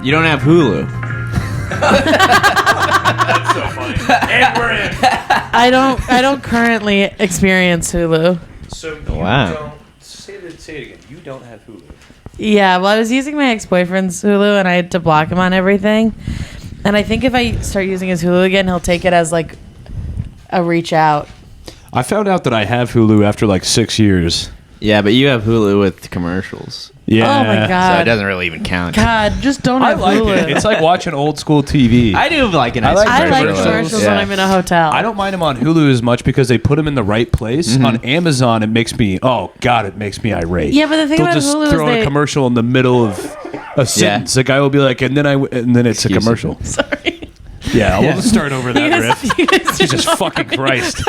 You don't have Hulu. That's so funny. And we're in. I don't currently experience Hulu. So you Wow. don't say it again. You don't have Hulu. Yeah, well, I was using my ex-boyfriend's Hulu, and I had to block him on everything. And I think if I start using his Hulu again, he'll take it as like a reach out. I found out that I have Hulu after like 6 years. Yeah, but you have Hulu with commercials. Yeah. Oh my god. So it doesn't really even count. God, just don't I have like Hulu. it. It's like watching old school TV. I do like an I like I like commercials. commercials when I'm in a hotel. I don't mind them on Hulu as much because they put them in the right place. On Amazon, it makes me irate. Yeah, but the thing They'll about just Hulu is throw in a commercial in the middle of a sentence. The guy will be like, and then it's Excuse a commercial. Sorry. Yeah, we'll just start over that riff. You guys Jesus fucking Christ.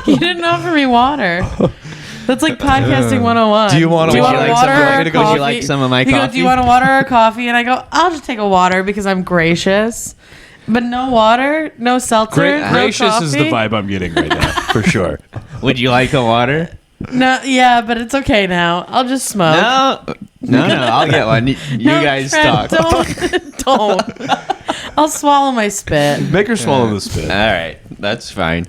You didn't offer me water. That's like podcasting 101. Do you want do you water? want Would you like water some- or want me to go- coffee? Would you like some of my He goes, coffee? do you want a water or coffee? And I go, I'll just take a water because I'm gracious. But no water, no seltzer, no Gracious coffee. is the vibe I'm getting right now, for sure. Would you like a water? No, yeah, but it's okay now. I'll just smoke. No, I'll get one. You No, guys Trent, talk. Don't. I'll swallow my spit. Make her swallow the spit. All right, that's fine.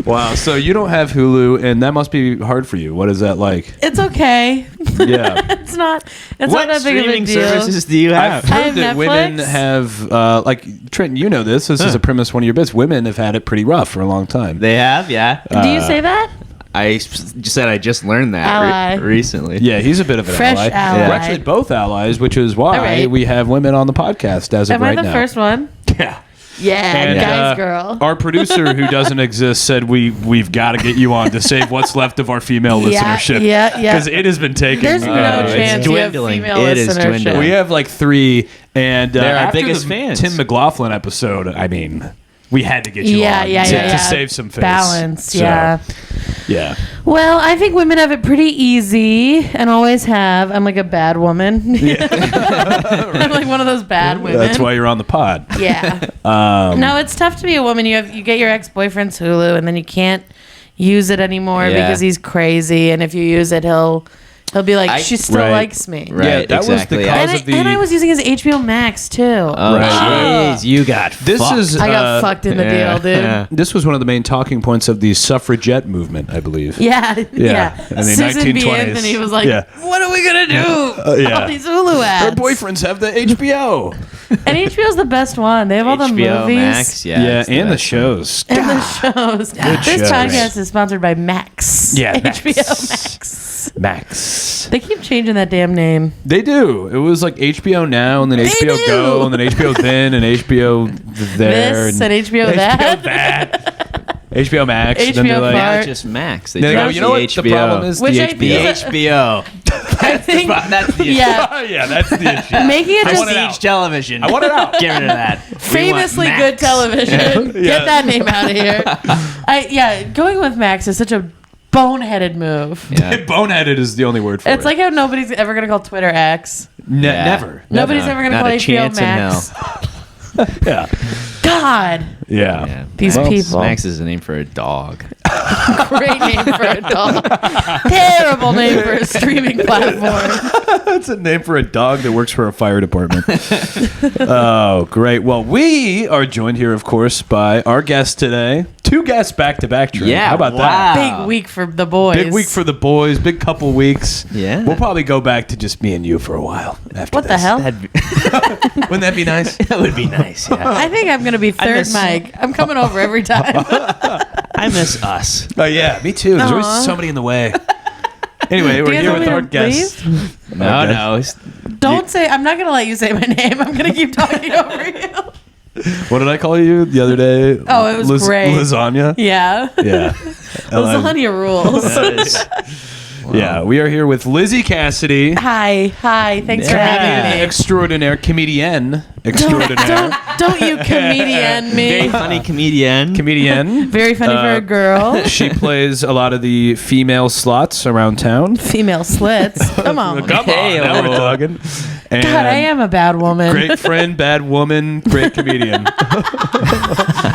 Wow, so you don't have Hulu, and that must be hard for you. What is that like? It's okay. Yeah. It's not What that big of a streaming deal. services do you I've have? heard I have that women Netflix. have, like, Trent, you know this. This is a premise of one of your bits. Women have had it pretty rough for a long time. They have, yeah. Do you say that? I just said I just learned that Ally. recently. Yeah, he's a bit of an Fresh ally. ally. We're actually both allies, which is why All right. we have women on the podcast as of Am right I the now. first one? Yeah. Yeah, And, guys, girl. Our producer, who doesn't exist, said we've got to get you on to save what's left of our female Yeah, listenership. yeah. Because it has been taken. There's no it's chance you have dwindling. female It is listenership. dwindling. We have like 3, and They're our after biggest the fans. Tim McLaughlin episode, I mean, we had to get you Yeah, on yeah, to, yeah. to save some face. Balance, So, yeah. Yeah. Well, I think women have it pretty easy and always have. I'm like a bad woman. I'm like one of those bad women. That's why you're on the pod. Yeah. No, it's tough to be a woman. You get your ex-boyfriend's Hulu and then you can't use it anymore Yeah. because he's crazy. And if you use it, he'll be like, she still Right. likes me. Right, Yeah, that was the exactly. cause And of the. I was using his HBO Max too. Oh, Right. jeez, you got This fucked. is. I got fucked in the deal, dude. Yeah. This was one of the main talking points of the suffragette movement, I believe. Yeah, yeah. in the Susan B. 1920s. Anthony was like, Yeah. "What are we gonna do? yeah. All these Hulu ads." Her boyfriends have the HBO. And HBO's the best one. They have all the HBO movies Max, yeah, Yeah, it's and the best. shows. and the shows. This shows. podcast is sponsored by Max. Yeah, HBO Max. Max. Max. They keep changing that damn name. They do. It was like HBO Now, and then HBO do. Go, and then HBO Then, and HBO There, This and HBO that. that, HBO Max. HBO then they're like, Fart. Not just Max. They they go, dropped you know what the the problem is? Which the I The HBO. think- HBO. I think. That's the issue. Yeah. Yeah, that's the issue. Making it I just want it out. Prestige television. I want it out. Get rid of that. We want famously Max. good television. Yeah. Get that name out of here. Going with Max is such a boneheaded move. Yeah. Boneheaded is the only word for it. It's like how nobody's ever gonna call Twitter X. Yeah. Never. Nobody's ever gonna Not call a HBO chance in Max. Yeah. God, Yeah. Yeah. these Max, people. Max is a name for a dog. Great name for a dog. Terrible name for a streaming platform. That's a name for a dog that works for a fire department. Oh, great. Well, we are joined here, of course, by our guest today. 2 guests back to back, Trent. Yeah, How about wow. that? Big week for the boys. Big week for the boys, big couple weeks. Yeah. We'll probably go back to just me and you for a while after What the this. hell? Wouldn't that be nice? That would be nice. Yeah. I think I'm gonna be third miss- mic. I'm coming over every time. I miss us. Oh, yeah, me too. There's always Aw. somebody in the way. Anyway, Do we're you guys here want with me our to guest. leave? No. Don't say. I'm not gonna let you say my name. I'm gonna keep talking over you. What did I call you the other day? Oh, it was great. Lasagna? Yeah. Yeah. Lasagna rules. Yeah, we are here with Lizzy Cassidy. Hi. Thanks for having me. Extraordinaire comedienne. Extraordinaire. Don't you comedian Very me. funny comedian. Comedienne. Very funny for a girl. She plays a lot of the female slots around town. Female slits. Come on. Come Hey, on, now we're oh. talking. And God, I am a bad woman. great friend, bad woman, great comedian.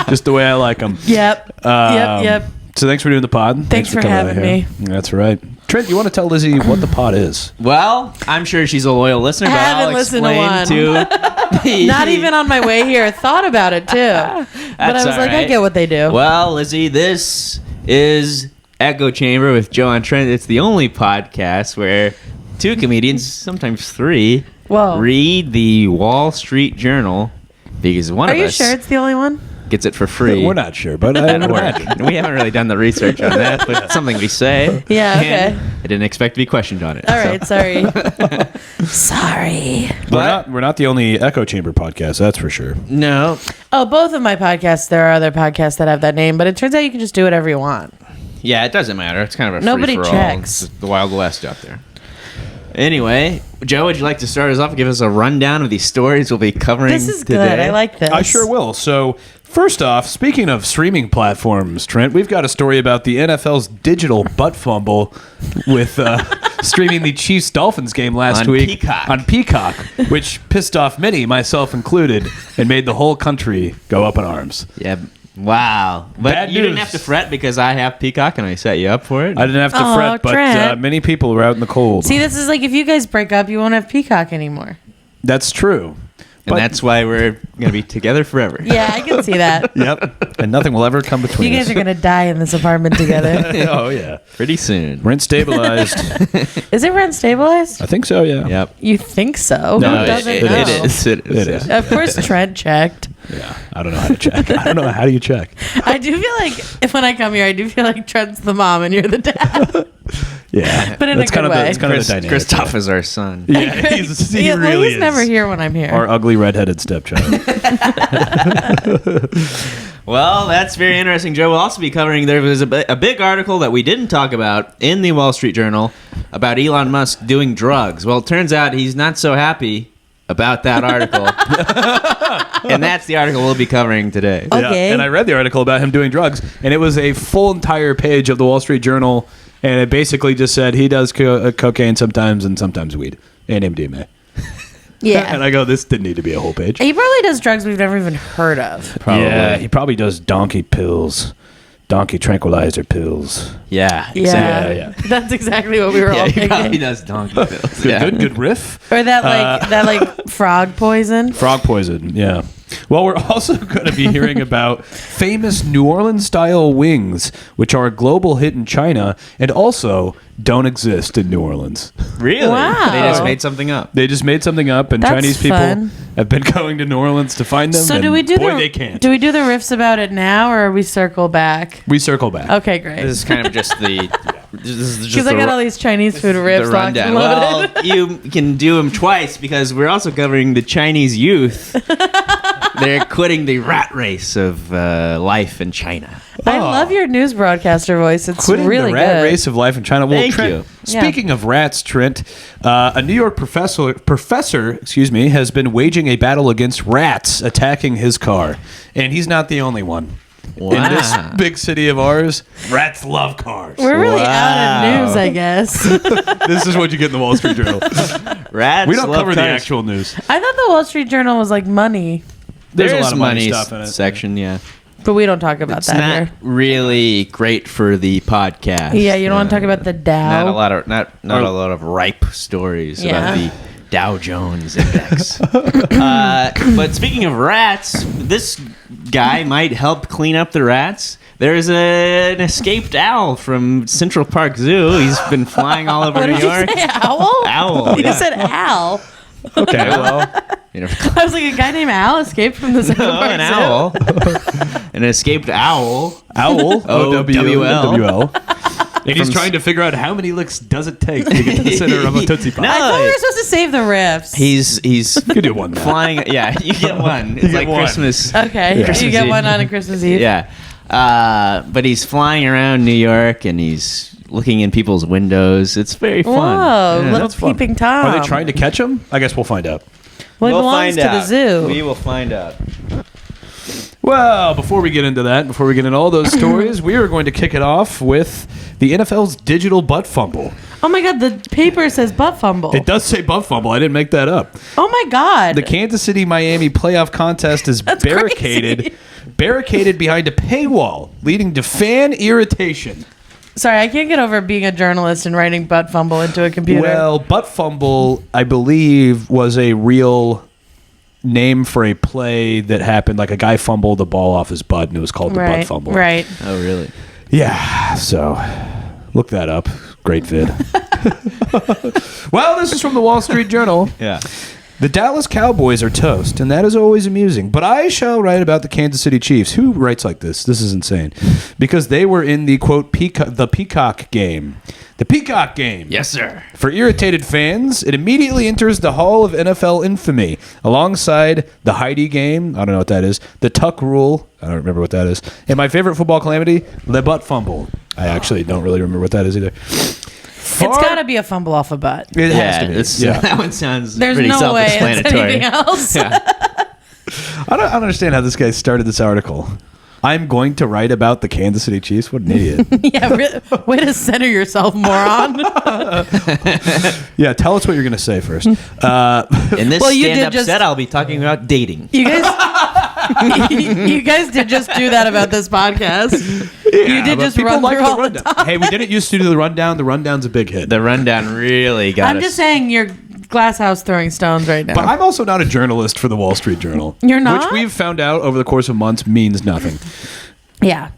Just the way I like them. Yep. Yep. So thanks for doing the pod. Thanks for coming out having here. me. That's right. Trent, you want to tell Lizzy what the pod is? Well, I'm sure she's a loyal listener, but Haven't I'll listened to explain one. to Not even on my way here. Thought about it too. But I was all like, I right. get what they do. Well, Lizzy, this is Echo Chamber with Joe and Trent. It's the only podcast where two comedians, sometimes three, Whoa. read the Wall Street Journal because one Are of you us sure it's the only one? gets it for free. We're not sure, but I At would work. imagine. We haven't really done the research on that, but it's something we say. Yeah, okay. And I didn't expect to be questioned on it. All so. right, sorry. Sorry. We're not the only Echo Chamber podcast, that's for sure. No. Oh, both of my podcasts, there are other podcasts that have that name, but it turns out you can just do whatever you want. Yeah, it doesn't matter. It's kind of a Nobody free-for-all. checks. It's the Wild West out there. Anyway, Joe, would you like to start us off and give us a rundown of these stories we'll be covering This is today? good. I like this. I sure will. So, first off, speaking of streaming platforms, Trent, we've got a story about the NFL's digital butt fumble with streaming the Chiefs-Dolphins game last On week Peacock. on Peacock, which pissed off many, myself included, and made the whole country go up in arms. Yeah. Wow. But Bad you didn't news. have to fret because I have Peacock and I set you up for it. I didn't have to Aw, fret, but Trent. many people were out in the cold. See, this is like if you guys break up, you won't have Peacock anymore. That's true. and that's why we're going to be together forever. Yeah, I can see that. Yep. And nothing will ever come between You guys us. are going to die in this apartment together. Oh, yeah. Pretty soon. Rent stabilized. Is it rent stabilized? I think so, yeah. Yep. You think so? No, Who it- doesn't it- know? it is. It is. It is. Of course, Trent checked. Yeah. I don't know how to check. I don't know. How do you check? I do feel like if when I come here, I do feel like Trent's the mom and you're the dad. Yeah. But in a that's good kind of way. That's kind of the dynamic. Christoph is our son. Yeah, he Yeah, really he's is. never here when I'm here. Our ugly redheaded stepchild. Well, that's very interesting, Joe. We'll also be covering, there was a big article that we didn't talk about in the Wall Street Journal about Elon Musk doing drugs. Well, it turns out he's not so happy about that article. And that's the article we'll be covering today. Okay. Yeah, and I read the article about him doing drugs, and it was a full entire page of the Wall Street Journal, and it basically just said he does cocaine sometimes and sometimes weed and MDMA. Yeah. And I go, this didn't need to be a whole page. He probably does drugs we've never even heard of. Probably. Yeah, he probably does donkey pills, donkey tranquilizer pills. Yeah, Yeah. exactly. Yeah. That's exactly what we were all Yeah, he thinking. probably does donkey pills. Good riff. Or that like frog poison. Frog poison, yeah. Well, we're also going to be hearing about famous New Orleans style wings, which are a global hit in China and also don't exist in New Orleans. Really? Wow. They just made something up. They just made something up, and That's Chinese people fun. have been going to New Orleans to find them. So and do we do boy, the they can't. do we do the riffs about it now or we circle back? We circle back. Okay, great. This is kind of just the... This is just Because I got all these Chinese food riffs the locked rundown. and loaded. Well, you can do them twice because we're also covering the Chinese youth. They're quitting the rat race of life in China. I love your news broadcaster voice. It's Quitting really the rat good. race of life in China. Well, Thank Trent, you. Speaking of rats, Trent, a New York professor, has been waging a battle against rats attacking his car, and he's not the only one. Wow. In this big city of ours, rats love cars. We're really out Wow. of news, I guess. This is what you get in the Wall Street Journal. Rats We don't love cover the cars. actual news. I thought the Wall Street Journal was like money, There's There's a lot of money stuff in it. section, yeah. but we don't talk about It's that not here. really great for the podcast. Yeah, you don't want to talk about the Dow. Not a lot of not a lot of ripe stories Yeah. about the Dow Jones Index. But speaking of rats, this guy might help clean up the rats. There's an escaped owl from Central Park Zoo. He's been flying all over What New did you York. say, owl? Owl. You yeah. said Al. Okay, well, You know, I was like, a guy named Al escaped from the Central Park an Zoo. owl. An escaped owl. owl. O-W-L. And he's From- trying to figure out how many licks does it take to get to the center of a Tootsie Pop. No. I thought we were supposed to save the riffs. He's You could do one now. flying. Yeah, you get one. It's get like one. Christmas. Okay, Yeah. you get Eve. one on a Christmas Eve. Yeah. But he's flying around New York and he's looking in people's windows. It's very fun. Whoa, Yeah. little That's fun. peeping Tom. Are they trying to catch him? I guess we'll find out. Well, he We'll belongs find to out. the zoo. We will find out. Well, before we get into that, before we get into all those stories, we are going to kick it off with the NFL's digital butt fumble. Oh my God, the paper says butt fumble. It does say butt fumble. I didn't make that up. Oh my God. The Kansas City Miami playoff contest is That's barricaded crazy. behind a paywall, leading to fan irritation. Sorry, I can't get over being a journalist and writing butt fumble into a computer. Well, butt fumble, I believe, was a real name for a play that happened. Like a guy fumbled the ball off his butt, and it was called the butt fumble. Right. Oh, really? Yeah. So look that up. Great vid. Well, this is from the Wall Street Journal. Yeah. The Dallas Cowboys are toast, and that is always amusing. But I shall write about the Kansas City Chiefs. Who writes like this? This is insane. Because they were in the, quote, Peacock game. The Peacock game. Yes, sir. For irritated fans, it immediately enters the Hall of NFL Infamy, alongside the Heidi game. I don't know what that is. The Tuck Rule. I don't remember what that is. And my favorite football calamity, the butt fumble. I actually don't really remember what that is either. It's got to be a fumble off a butt. It has to be. That one sounds There's pretty no way it's self-explanatory. anything else. Yeah. I don't understand how this guy started this article. I'm going to write about the Kansas City Chiefs. What an idiot. Yeah, really, way to center yourself, moron. Yeah, tell us what you're going to say first. In this Well, you stand-up did just- set, I'll be talking about dating. You guys, you guys did just do that about this podcast. You did but just people run like through the all the rundown. time. Hey, we didn't used to do the rundown. The rundown's a big hit. The rundown really got I'm us. just saying you're glass house throwing stones right now. But I'm also not a journalist for the Wall Street Journal. You're not? Which we've found out over the course of months means nothing. Yeah.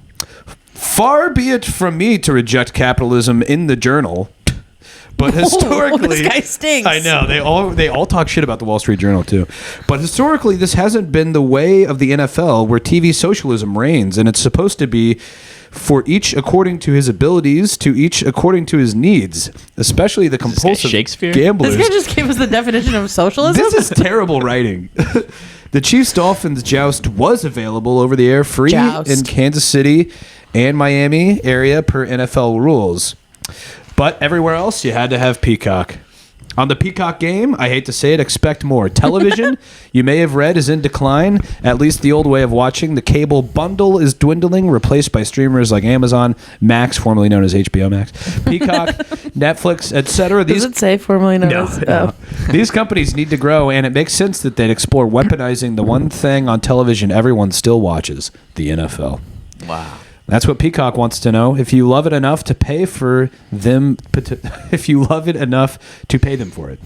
Far be it from me to reject capitalism in the Journal, but historically, this guy stinks. I know they all talk shit about the Wall Street Journal too. But historically, this hasn't been the way of the NFL, where TV socialism reigns, and it's supposed to be for each according to his abilities, to each according to his needs, especially the compulsive Shakespeare? gamblers. This guy just gave us the definition of socialism. This is terrible writing. The Chiefs-Dolphins joust was available over the air free Joust. in Kansas City and Miami area per NFL rules. But everywhere else, you had to have Peacock. On the Peacock game, I hate to say it, expect more. Television, you may have read, is in decline. At least the old way of watching. The cable bundle is dwindling, replaced by streamers like Amazon Max, formerly known as HBO Max, Peacock, Netflix, etc. Does it say formerly known as? No. These companies need to grow, and it makes sense that they'd explore weaponizing the one thing on television everyone still watches, the NFL. Wow. That's what Peacock wants to know. If you love it enough to pay for them, if you love it enough to pay them for it.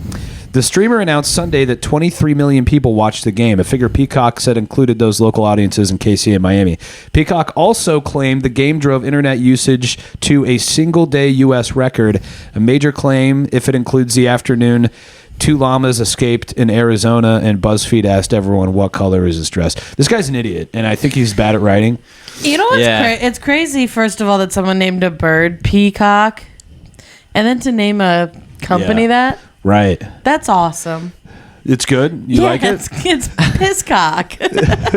The streamer announced Sunday that 23 million people watched the game, a figure Peacock said included those local audiences in KC and Miami. Peacock also claimed the game drove internet usage to a single-day U.S. record, a major claim if it includes the afternoon. 2 llamas escaped in Arizona, and BuzzFeed asked everyone what color is his dress. This guy's an idiot, and I think he's bad at writing. You know what's Yeah. it's crazy, first of all, that someone named a bird Peacock, and then to name a company Yeah. that. Right. That's awesome. It's good? You like it? It's Pisscock.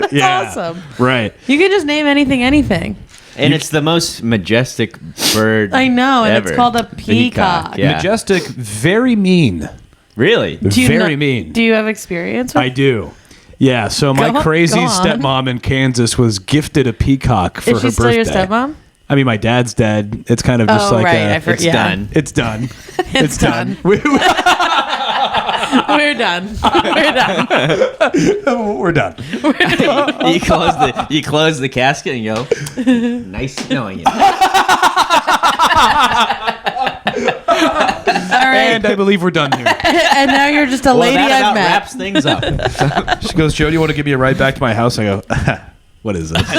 That's awesome. Right. You can just name anything. And it's the most majestic bird I know, and ever. it's called a peacock. Yeah. Majestic, very mean. Really? Do you Very know- mean. Do you have experience with I do. Yeah, so my Go crazy on. stepmom in Kansas was gifted a peacock for Is her she birthday. still your stepmom? I mean, my dad's dead. It's kind of just Oh, like right. It's done. it's done. It's done. We- We're done. We're done. We're done. You close the casket and you go, nice knowing you. All right. And I believe we're done here. And now you're just a lady that I've about met. wraps things up. She goes, Joe, do you want to give me a ride back to my house? I go, what is this?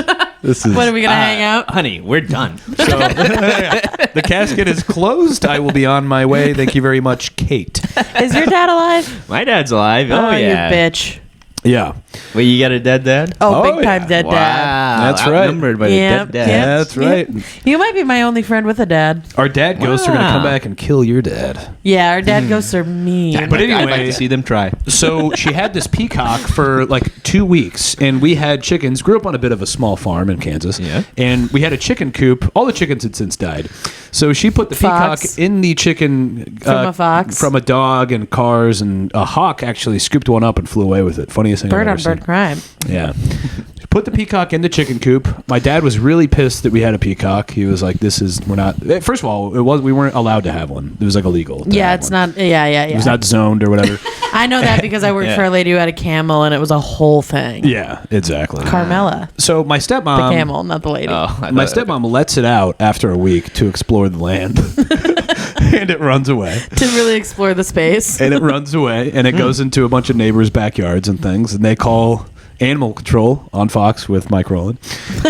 This is When are we gonna hang out? Honey, we're done. the casket is closed. I will be on my way. Thank you very much, Kate. Is your dad alive? My dad's alive. Oh, yeah. you bitch. Yeah, Wait, you got a dead dad? Oh, Oh, big time yeah. dead Wow. dad. That's right. Outnumbered by Yep, the dead dad. yep. that's right. You might be my only friend with a dad. Our dad ghosts are going to Wow. come back and kill your dad. Yeah, our dad ghosts are mean. But I'd like anyway- to see them try. So she had this peacock for like 2 weeks, and we had chickens. Grew up on a bit of a small farm in Kansas, Yeah. and we had a chicken coop. All the chickens had since died, so she put the Fox. peacock in the chicken From a fox. from a dog, and cars, and a hawk actually scooped one up and flew away with it. Funniest thing Bird I've on ever seen. bird crime. Yeah. She Put the peacock in the chicken coop. My dad was really pissed that we had a peacock. He was like, we're not. First of all, we weren't allowed to have one. It was like illegal. Yeah, it's not. Yeah. It was not zoned or whatever. I know that because I worked for a lady who had a camel, and it was a whole thing. Yeah, exactly. Carmela, So my stepmom, the camel, not the lady. my stepmom lets it out after a week to explore the land, and it runs away. To really explore the space. And it runs away, and it goes into a bunch of neighbors' backyards and things, and they call Animal Control on Fox with Mike Rowland,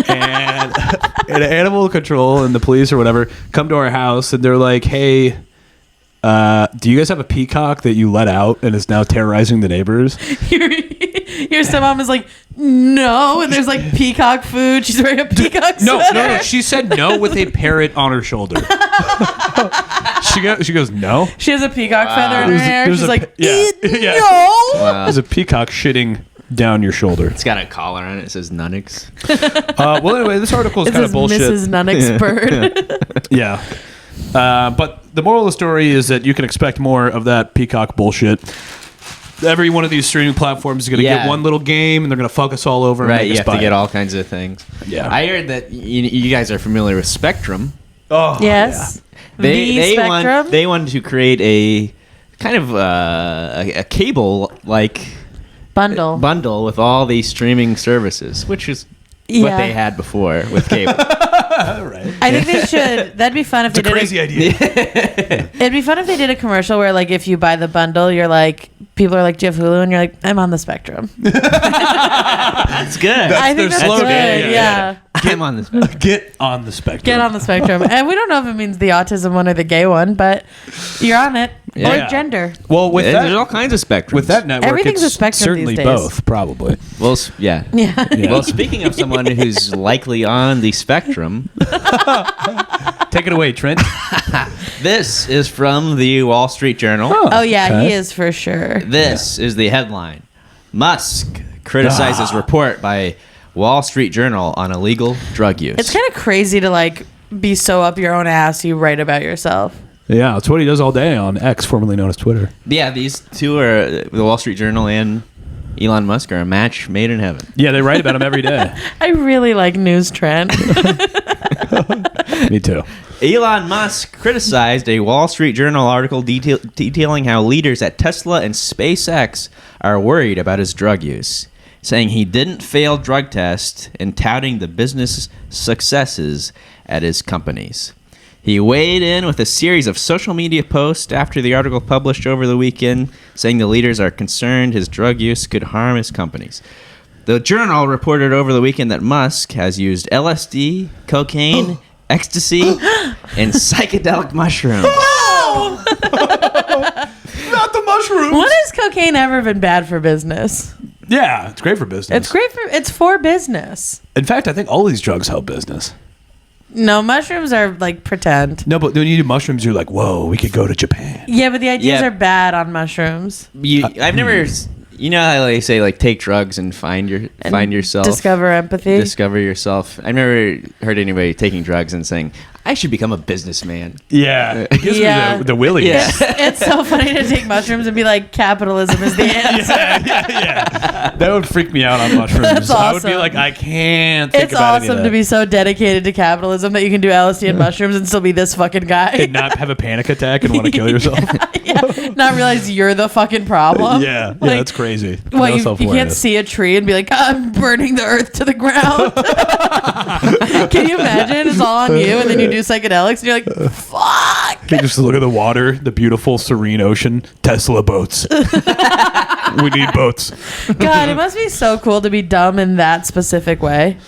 and Animal Control and the police or whatever come to our house, and they're like, "Hey, do you guys have a peacock that you let out and is now terrorizing the neighbors?" Your stepmom is like, no, and there's like peacock food. She's wearing a peacock sweater. No. She said no with a parrot on her shoulder. She goes no. She has a peacook feather in her hair. There's She's a like, yeah. no. Wow. There's a peacock shitting down your shoulder. It's got a collar on it. It says Nunnix. Well, anyway, this article is It kind of says bullshit. Mrs. Nunnick's bird. Yeah. But the moral of the story is that you can expect more of that peacock bullshit. Every one of these streaming platforms is going to get one little game, and they're going to fuck us all over. Right, and you make have us to buy get it. all kinds of things. Yeah. I heard that you guys are familiar with Spectrum. Oh, Yes. They Spectrum. wanted to create a kind of a cable like Bundle. with all these streaming services, which is what Yeah. they had before with cable. All right. I think they should. That'd be fun if It's a they did. crazy idea. It'd be fun if they did a commercial where, like, if you buy the bundle, you're like, people are like, "Do you have Hulu?" And you're like, "I'm on the Spectrum." That's good. I think their that's slogan. good. Yeah. Yeah. I'm on this. Get on the spectrum. Get on the Spectrum, and we don't know if it means the autism one or the gay one, but you're on it. Yeah. Or gender. Well, with There's all kinds of spectrums. with that network, Everything's it's a spectrum certainly these days. both, probably. Well, yeah. Yeah. Well, speaking of someone who's likely on the spectrum, Take it away, Trent. this is from the Wall Street Journal. Oh yeah, okay. he is for sure. This is the headline. Musk criticizes report by Wall Street Journal on illegal drug use. It's kind of crazy to like be so up your own ass you write about yourself. Yeah, that's what he does all day on X, formerly known as Twitter. Yeah, these two are the Wall Street Journal and Elon Musk are a match made in heaven. Yeah, they write about him every day. I really like News Trent. Me too. Elon Musk criticized a Wall Street Journal article detailing how leaders at Tesla and SpaceX are worried about his drug use, saying he didn't fail drug tests and touting the business successes at his companies. He weighed in with a series of social media posts after the article published over the weekend, saying the leaders are concerned his drug use could harm his companies. The Journal reported over the weekend that Musk has used LSD, cocaine, ecstasy, and psychedelic mushrooms. Not the mushrooms. When has cocaine ever been bad for business? Yeah, it's great for business. It's for business. In fact, I think all these drugs help business. No, mushrooms are like pretend. No, but when you do mushrooms, you're like, whoa, we could go to Japan. Yeah, but the ideas Yeah. are bad on mushrooms. I've never, you know how they say like take drugs and find yourself, Discover empathy. discover yourself. I've never heard anybody taking drugs and saying I should become a businessman. Yeah, it gives Yeah. me the willies. Yeah. It's so funny to take mushrooms and be like, capitalism is the answer. yeah. That would freak me out on mushrooms. That's I would be awesome. like, I can't think It's about any of awesome that. to be so dedicated to capitalism that you can do LSD and mushrooms and still be this fucking guy. and not have a panic attack and want to kill yourself. Yeah. Not realize you're the fucking problem. Yeah, Like, that's crazy. Well, No you can't self-awareness. see a tree and be like, I'm burning the earth to the ground. Can you imagine? It's all on you, and then you do psychedelics, and you're like, fuck. You just look at the water, the beautiful, serene ocean. Tesla boats. We need boats. God, it must be so cool to be dumb in that specific way.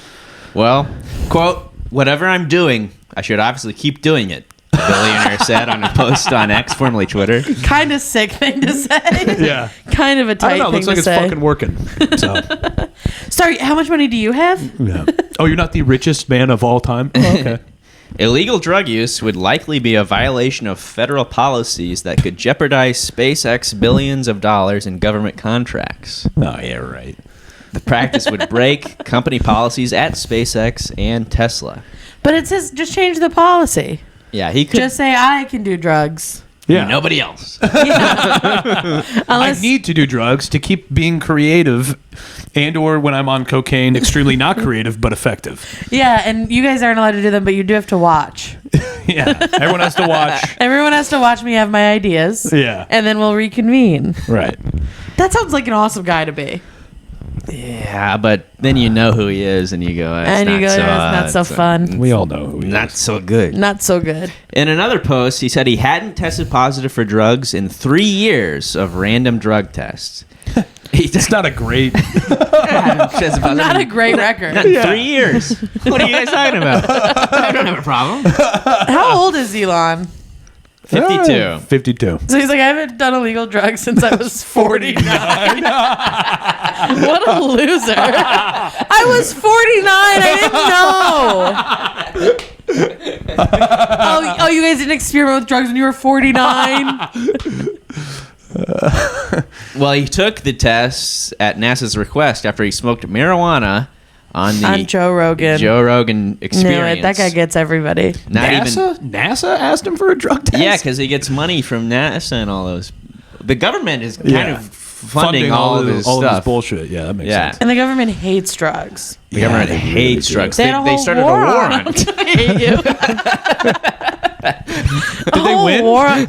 Well, quote, whatever I'm doing, I should obviously keep doing it, the billionaire said on a post on X, formerly Twitter. Kind of sick thing to say. Yeah. Kind of a I tight don't know. It thing looks like to it's say. fucking working. So, Sorry, how much money do you have? yeah. Oh, you're not the richest man of all time? Oh, okay. Illegal drug use would likely be a violation of federal policies that could jeopardize SpaceX billions of dollars in government contracts. Oh, yeah, right. The practice would break company policies at SpaceX and Tesla. But it says just change the policy. Yeah, he could. Just say I can do drugs. Yeah. Nobody else. I Unless need to do drugs to keep being creative, and or when I'm on cocaine, extremely not creative but effective. yeah, and you guys aren't allowed to do them, but you do have to watch. Yeah, everyone has to watch. Everyone has to watch me have my ideas. Yeah. And then we'll reconvene. Right. That sounds like an awesome guy to be. Yeah, but then you know who he is, and you go, that's And you not go, so, that's not so fun. We all know who he Not is. so good. Not so good. In another post, he said he hadn't tested positive for drugs in 3 years of random drug tests. It's not a great. Not a great record. Not 3 years. What are you guys talking about? I don't have a problem. How old is Elon? 52. 52. So he's like, I haven't done illegal drugs since I was 49. What a loser. I was 49. I didn't know. Oh, you guys didn't experiment with drugs when you were 49? Well, he took the tests at NASA's request after he smoked marijuana on the On Joe Rogan. Joe Rogan Knew experience. it. That guy gets everybody. Not NASA? even. NASA asked him for a drug test? Yeah, because he gets money from NASA and all those. The government is kind Yeah. of funding all of his all stuff. of his bullshit. Yeah, that makes Yeah. sense. And the government hates drugs. The government they hates really do. drugs. They had a They whole started war a war on on them. it. I hate you. Did they win? War on-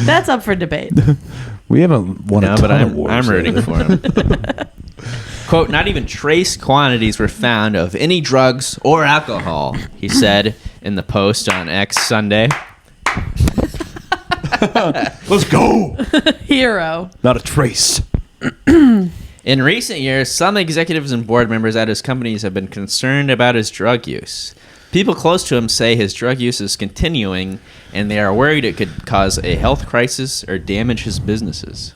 That's up for debate. We haven't won No, a ton but of I'm wars. rooting for him. Quote, not even trace quantities were found of any drugs or alcohol, he said in the post on X Sunday. Let's go. Hero. Not a trace. In recent years, some executives and board members at his companies have been concerned about his drug use. People close to him say his drug use is continuing, and they are worried it could cause a health crisis or damage his businesses.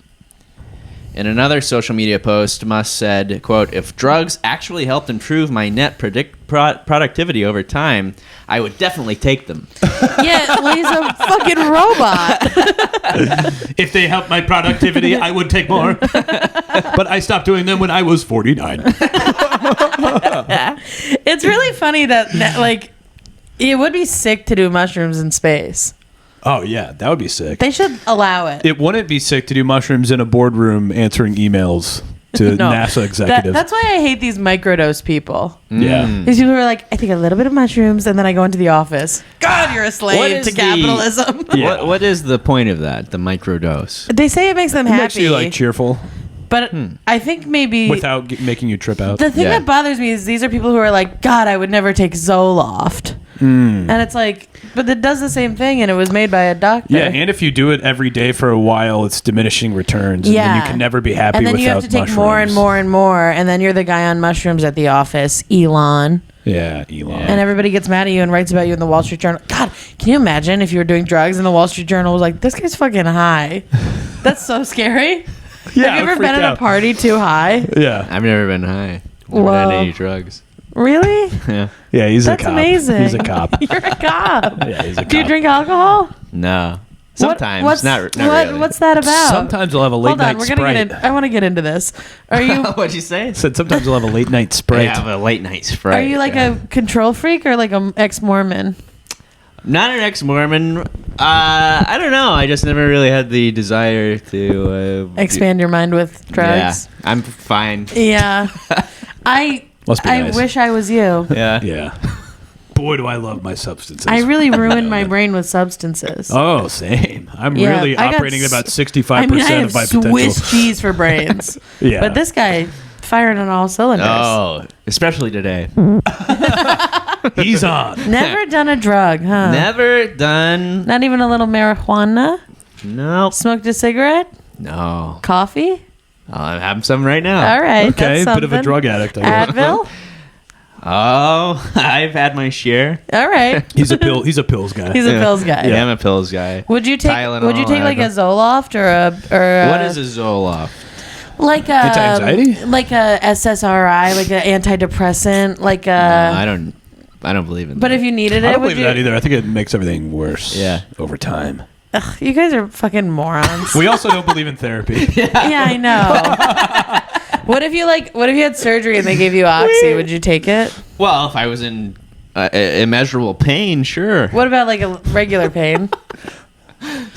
In another social media post, Musk said, quote, if drugs actually helped improve my net productivity over time, I would definitely take them. Yeah, well, he's a fucking robot. If they help my productivity, I would take more. But I stopped doing them when I was 49. It's really funny that, like, it would be sick to do mushrooms in space. Oh, yeah. That would be sick. They should allow it. It wouldn't be sick to do mushrooms in a boardroom answering emails to No. NASA executives. That's why I hate these microdose people. Yeah. These people are like, I take a little bit of mushrooms and then I go into the office. God, you're a What slave is to the- capitalism. Yeah. What is the point of that, the microdose? They say it makes them It happy. makes you like cheerful but I think maybe without making you trip out. the thing Yeah. that bothers me is these are people who are like, God, I would never take Zoloft. Hmm. And it's like, but it does the same thing and it was made by a doctor. Yeah, and if you do it every day for a while, it's diminishing returns. And then you can never be happy and then without you have to take mushrooms. more and more and more, and then you're the guy on mushrooms at the office, Elon, Yeah, Elon. and everybody gets mad at you and writes about you in the Wall Street Journal. God, can you imagine if you were doing drugs and the Wall Street Journal was like, this guy's fucking high? That's so scary. Yeah, Have you I ever freak been at a out. party too high? Yeah. I've never been high. Never Whoa. done any drugs. Really? Yeah. Yeah, he's That's a cop. amazing. He's a cop. You're a cop. Yeah, he's a cop. Do you drink alcohol? No. Sometimes. What's, not what, really. What's that about? Sometimes we'll have a late Hold on, night we're gonna Sprite. get in. I want to get into this. Are you What'd you say? Said sometimes we'll have a late night Sprite. I have a late night Sprite. are you like yeah. a control freak or like an ex-Mormon? Not an ex-Mormon. I don't know. I just never really had the desire to Expand your mind with drugs. Yeah, I'm fine. Yeah. Must be I nice. wish I was you. Yeah. Yeah. Boy, do I love my substances. I really ruined my brain with substances. Oh, same. I'm Yeah, really I got operating at about 65% I mean, I have of my potential. Swiss cheese for brains. Yeah. But this guy firing on all cylinders. Oh, especially today. He's on. Never done a drug, huh? Never done. Not even a little marijuana? Nope. Smoked a cigarette? No. Coffee? I'm having some right now. All right. Okay, that's bit of a something. drug addict. I guess. Advil? Oh, I've had my share. All right. He's a pills guy. He's a pills guy. Yeah, I'm a pills guy. Would you take Tylenol, Would you take like a Advil. Zoloft or What is a Zoloft? like a Anti-anxiety? like a SSRI, like an antidepressant, like a I don't believe in but that. if you needed it, I don't would believe you? that either. I think it makes everything worse. Yeah. Over time. Ugh, you guys are fucking morons. We also don't believe in therapy. Yeah, I know. What if you had surgery and they gave you oxy? Would you take it? Well, if I was in immeasurable pain, sure. What about like a regular pain?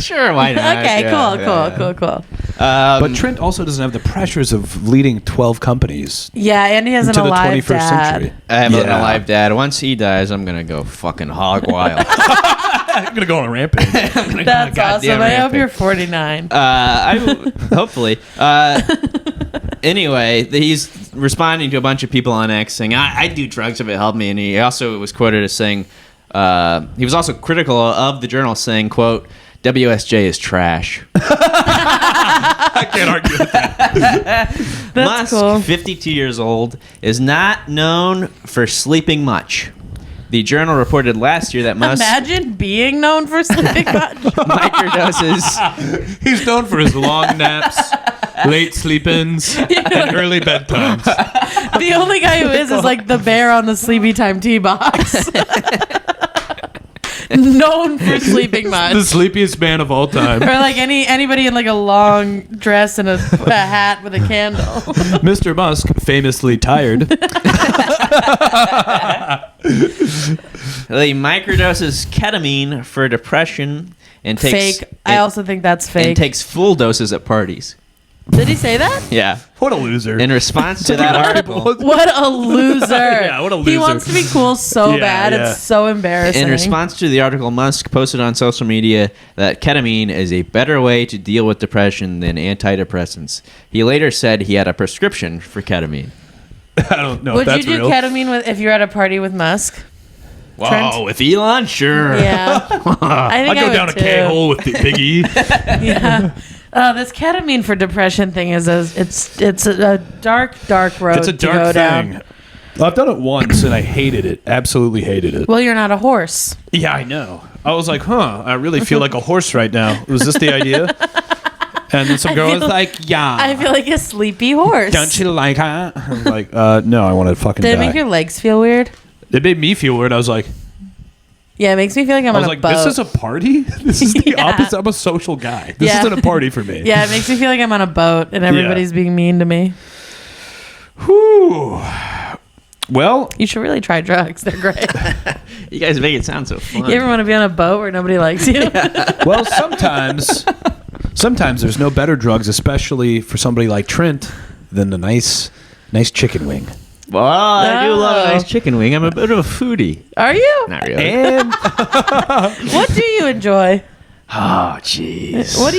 Sure, why not? Okay, Yeah, cool. But Trent also doesn't have the pressures of leading 12 companies Yeah, and he has an into the alive 21st dad. century. I have an Yeah. alive dad. Once he dies, I'm gonna go fucking hog wild. I'm going to go on a rampage. That's awesome. I hope you're 49. Hopefully. Anyway, he's responding to a bunch of people on X saying, I do drugs if it helped me. And he also was quoted as saying, he was also critical of the journal saying, quote, WSJ is trash. I can't argue with that. That's Musk, cool. 52 years old, is not known for sleeping much. The journal reported last year that Musk Imagine being known for sleeping much. microdoses. He's known for his long naps, late sleep-ins, and early bedtimes. The only guy who is like the bear on the Sleepy Time tea box. Known for sleeping much. The sleepiest man of all time. Or like anybody in like a long dress and a hat with a candle. Mr. Musk, famously tired. He microdoses ketamine for depression and takes Fake. I also think that's fake. and takes full doses at parties. Did he say that? Yeah. What a loser. In response to that article, What a loser. Yeah, what a He loser. wants to be cool so Yeah, bad. yeah. It's so embarrassing. in response to the article, Musk posted on social media that ketamine is a better way to deal with depression than antidepressants. He later said he had a prescription for ketamine. I don't know Would if you that's do real. ketamine if you're at a party with Musk? Trent? Whoa, with Elon? Sure. Yeah. I think I'd go would down a too. K-hole with the Big E. Yeah. This ketamine for depression thing is it's a dark road It's a to go dark down. thing. I've done it once and I hated it. Absolutely hated it. Well, you're not a horse. Yeah, I know. I was like, I really feel like a horse right now. Was this the idea? And then some girl was like, yeah. I feel like a sleepy horse. Don't you like her? I was like, no, I want to fucking Did it die. make your legs feel weird? It made me feel weird. I was like, Yeah, it makes me feel like I'm I on was a like, boat. this is a party? This is the Yeah. opposite. I'm a social guy. This Yeah. isn't a party for me. Yeah, it makes me feel like I'm on a boat and everybody's being mean to me. Whew. Well, You should really try drugs. They're great. You guys make it sound so fun. You ever want to be on a boat where nobody likes you? well, sometimes there's no better drugs, especially for somebody like Trent, than a nice chicken wing. Well, I do love a Oh. nice chicken wing. I'm a bit of a foodie. Are you? Not really. And What do you enjoy? Oh, jeez. What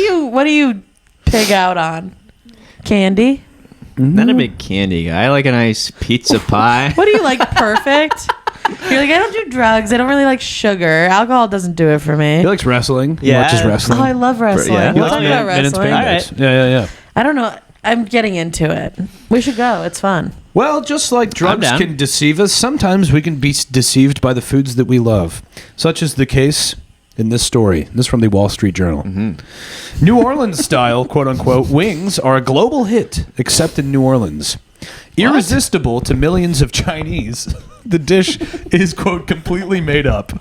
do you pig out on? Candy? Not a big candy guy. I like a nice pizza pie. What do you like? Perfect? You're like, I don't do drugs. I don't really like sugar. Alcohol doesn't do it for me. he likes wrestling. He Yeah. watches wrestling. Oh, I love wrestling. Yeah. We'll Oh, talk yeah. about Men in wrestling. spandex. Yeah. I don't know. I'm getting into it. We should go. It's fun. Well, just like drugs down. can deceive us, sometimes we can be deceived by the foods that we love. Such is the case in this story. This is from the Wall Street Journal. New Orleans style, quote unquote, wings are a global hit, except in New Orleans. Irresistible to millions of Chinese, the dish is, quote, completely made up.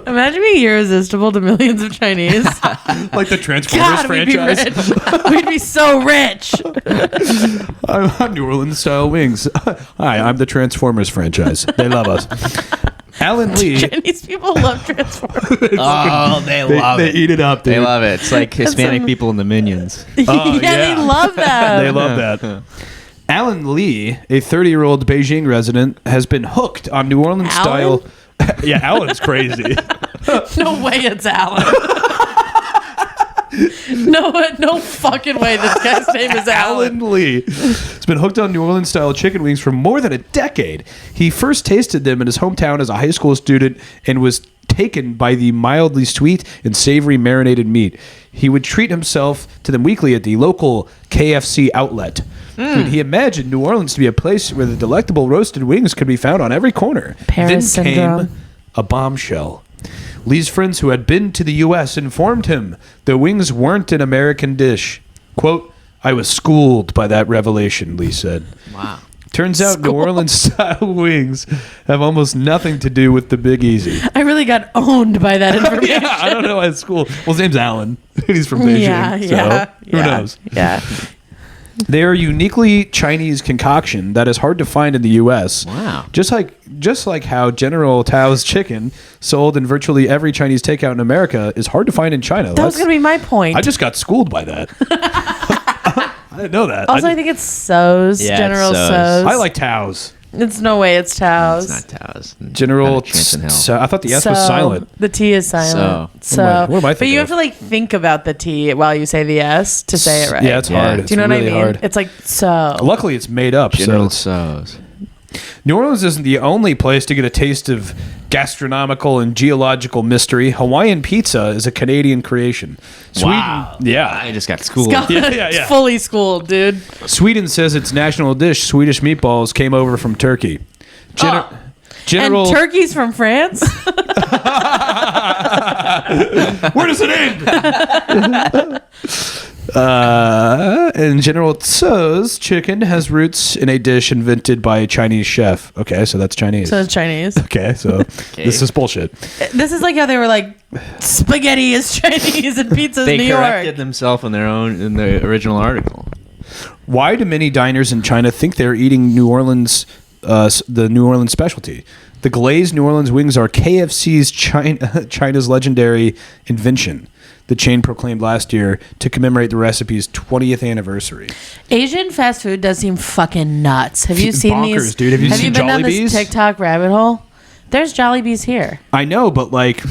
Imagine being irresistible to millions of Chinese. Like the Transformers God, we'd be franchise. rich. We'd be so rich. I'm New Orleans style wings. Hi, I'm the Transformers franchise. They love us. Alan Lee. Chinese people love Transformers. Oh, they love They it. eat it up, dude. They love it. It's like Hispanic some- people in the Minions. Oh, yeah, yeah. they love that. They love that. Alan Lee, a 30-year-old Beijing resident, has been hooked on New Orleans style. Yeah, Alan's crazy. No way it's Alan. No fucking way this guy's name is Alan. Alan Lee has been hooked on New Orleans style chicken wings for more than a decade. He first tasted them in his hometown as a high school student and was taken by the mildly sweet and savory marinated meat. He would treat himself to them weekly at the local KFC outlet. Dude, he imagined New Orleans to be a place where the delectable roasted wings could be found on every corner. Paris then syndrome. came a bombshell. Lee's friends who had been to the U.S. informed him the wings weren't an American dish. Quote, I was schooled by that revelation, Lee said. Wow. Turns out New Orleans-style wings have almost nothing to do with the Big Easy. I really got owned by that information. Yeah, I don't know at school. Well, his name's Alan. He's from Beijing. Yeah, so yeah. who knows? Yeah. They are a uniquely Chinese concoction that is hard to find in the U.S. Wow. Just like how General Tao's chicken, sold in virtually every Chinese takeout in America, is hard to find in China. That was going to be my point. I just got schooled by that. I didn't know that. Also, I think it's So's. Yeah, General it's So's. So's. I like Tao's. It's no way. It's Tao's. It's not Tao's. General. Chance in hell. I thought the S was silent. The T is silent. So. What am I But thinking you of? have to like think about the T while you say the S to say it right. Yeah, it's hard. Do you know It's what I really mean? hard. It's like so. Luckily, it's made up. General So So's. New Orleans isn't the only place to get a taste of gastronomical and geological mystery. Hawaiian pizza is a Canadian creation. Wow. Yeah. I just got schooled. It's fully schooled, dude. Sweden says its national dish, Swedish meatballs, came over from Turkey. General. And turkeys from France. Where does it end? And General Tso's chicken has roots in a dish invented by a Chinese chef. Okay, so that's Chinese. So it's Chinese. Okay, so this is bullshit. This is like how they were like, spaghetti is Chinese and pizza's They New corrected York. themselves in the original article. Why do many diners in China think they're eating New Orleans, the New Orleans specialty? The glazed New Orleans wings are KFC's China's legendary invention. The chain proclaimed last year to commemorate the recipe's 20th anniversary. Asian fast food does seem fucking nuts. Have you seen Bonkers, these? dude. Have you seen been down Jollibees? this TikTok rabbit hole? There's Jollibees here. I know, but like,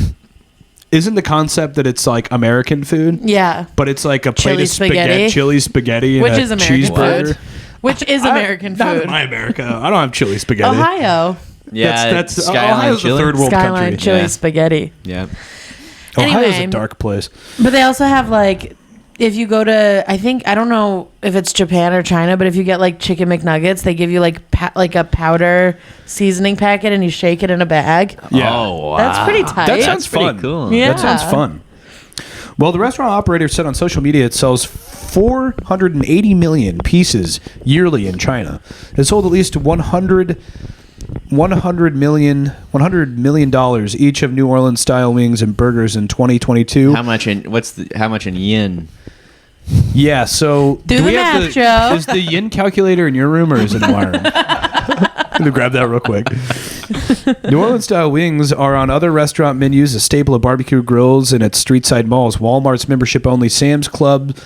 isn't the concept that it's like American food? Yeah. But it's like a Chili plate of spaghetti. chili spaghetti, and Which a is American cheeseburger. food. Which is American Not food. in my America. I don't have chili spaghetti. Ohio. Yeah, that's Skyline Ohio's a chili. third world Skyline country. chili Yeah. spaghetti. Yeah. Ohio's Anyway. a dark place. But they also have like, if you go to, I don't know if it's Japan or China, but if you get like chicken McNuggets, they give you like like a powder seasoning packet and you shake it in a bag. Yeah. Oh, wow. That's pretty tight. That sounds pretty fun. cool. Yeah. That sounds fun. Well, the restaurant operator said on social media it sells 480 million pieces yearly in China. It sold at least $100 million each of New Orleans style wings and burgers in 2022. How much in yen? Yeah, so Do the we have math, Joe. Is the yen calculator in your room or is it in my room? I'm gonna grab that real quick. New Orleans style wings are on other restaurant menus, a staple of barbecue grills and at street side malls. Walmart's membership only Sam's Club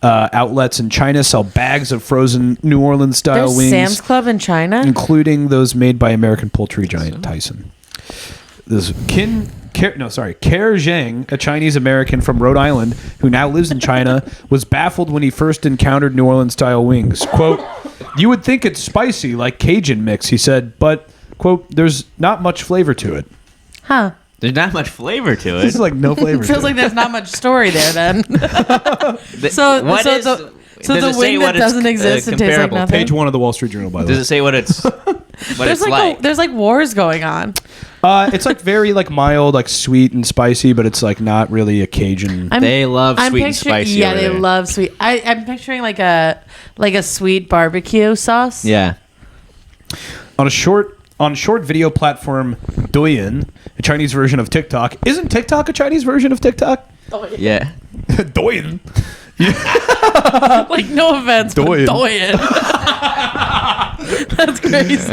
outlets in China sell bags of frozen New Orleans style There's wings, Sam's Club in China. including those made by American poultry giant Tyson. This Kerr Zhang, a Chinese American from Rhode Island who now lives in China, was baffled when he first encountered New Orleans style wings. Quote, "You would think it's spicy like Cajun mix," he said, but quote, "there's not much flavor to it." Huh. There's not much flavor to it. There's like no flavor. Feels to like it. there's not much story there then. So What so is- the does it say wing what that it's, doesn't exist and tastes like comparable? nothing. Page 1 of the Wall Street Journal, by the Does way. it say what it's There's like there's like wars going on. It's like very like mild, like sweet and spicy, but it's like not really a Cajun. They love sweet and spicy Yeah, over they there. love sweet. I'm picturing like a sweet barbecue sauce. Yeah. On short video platform Douyin, a Chinese version of TikTok. Isn't TikTok a Chinese version of TikTok? Yeah. Douyin. Like no offense, Douyin. but Douyin. That's crazy.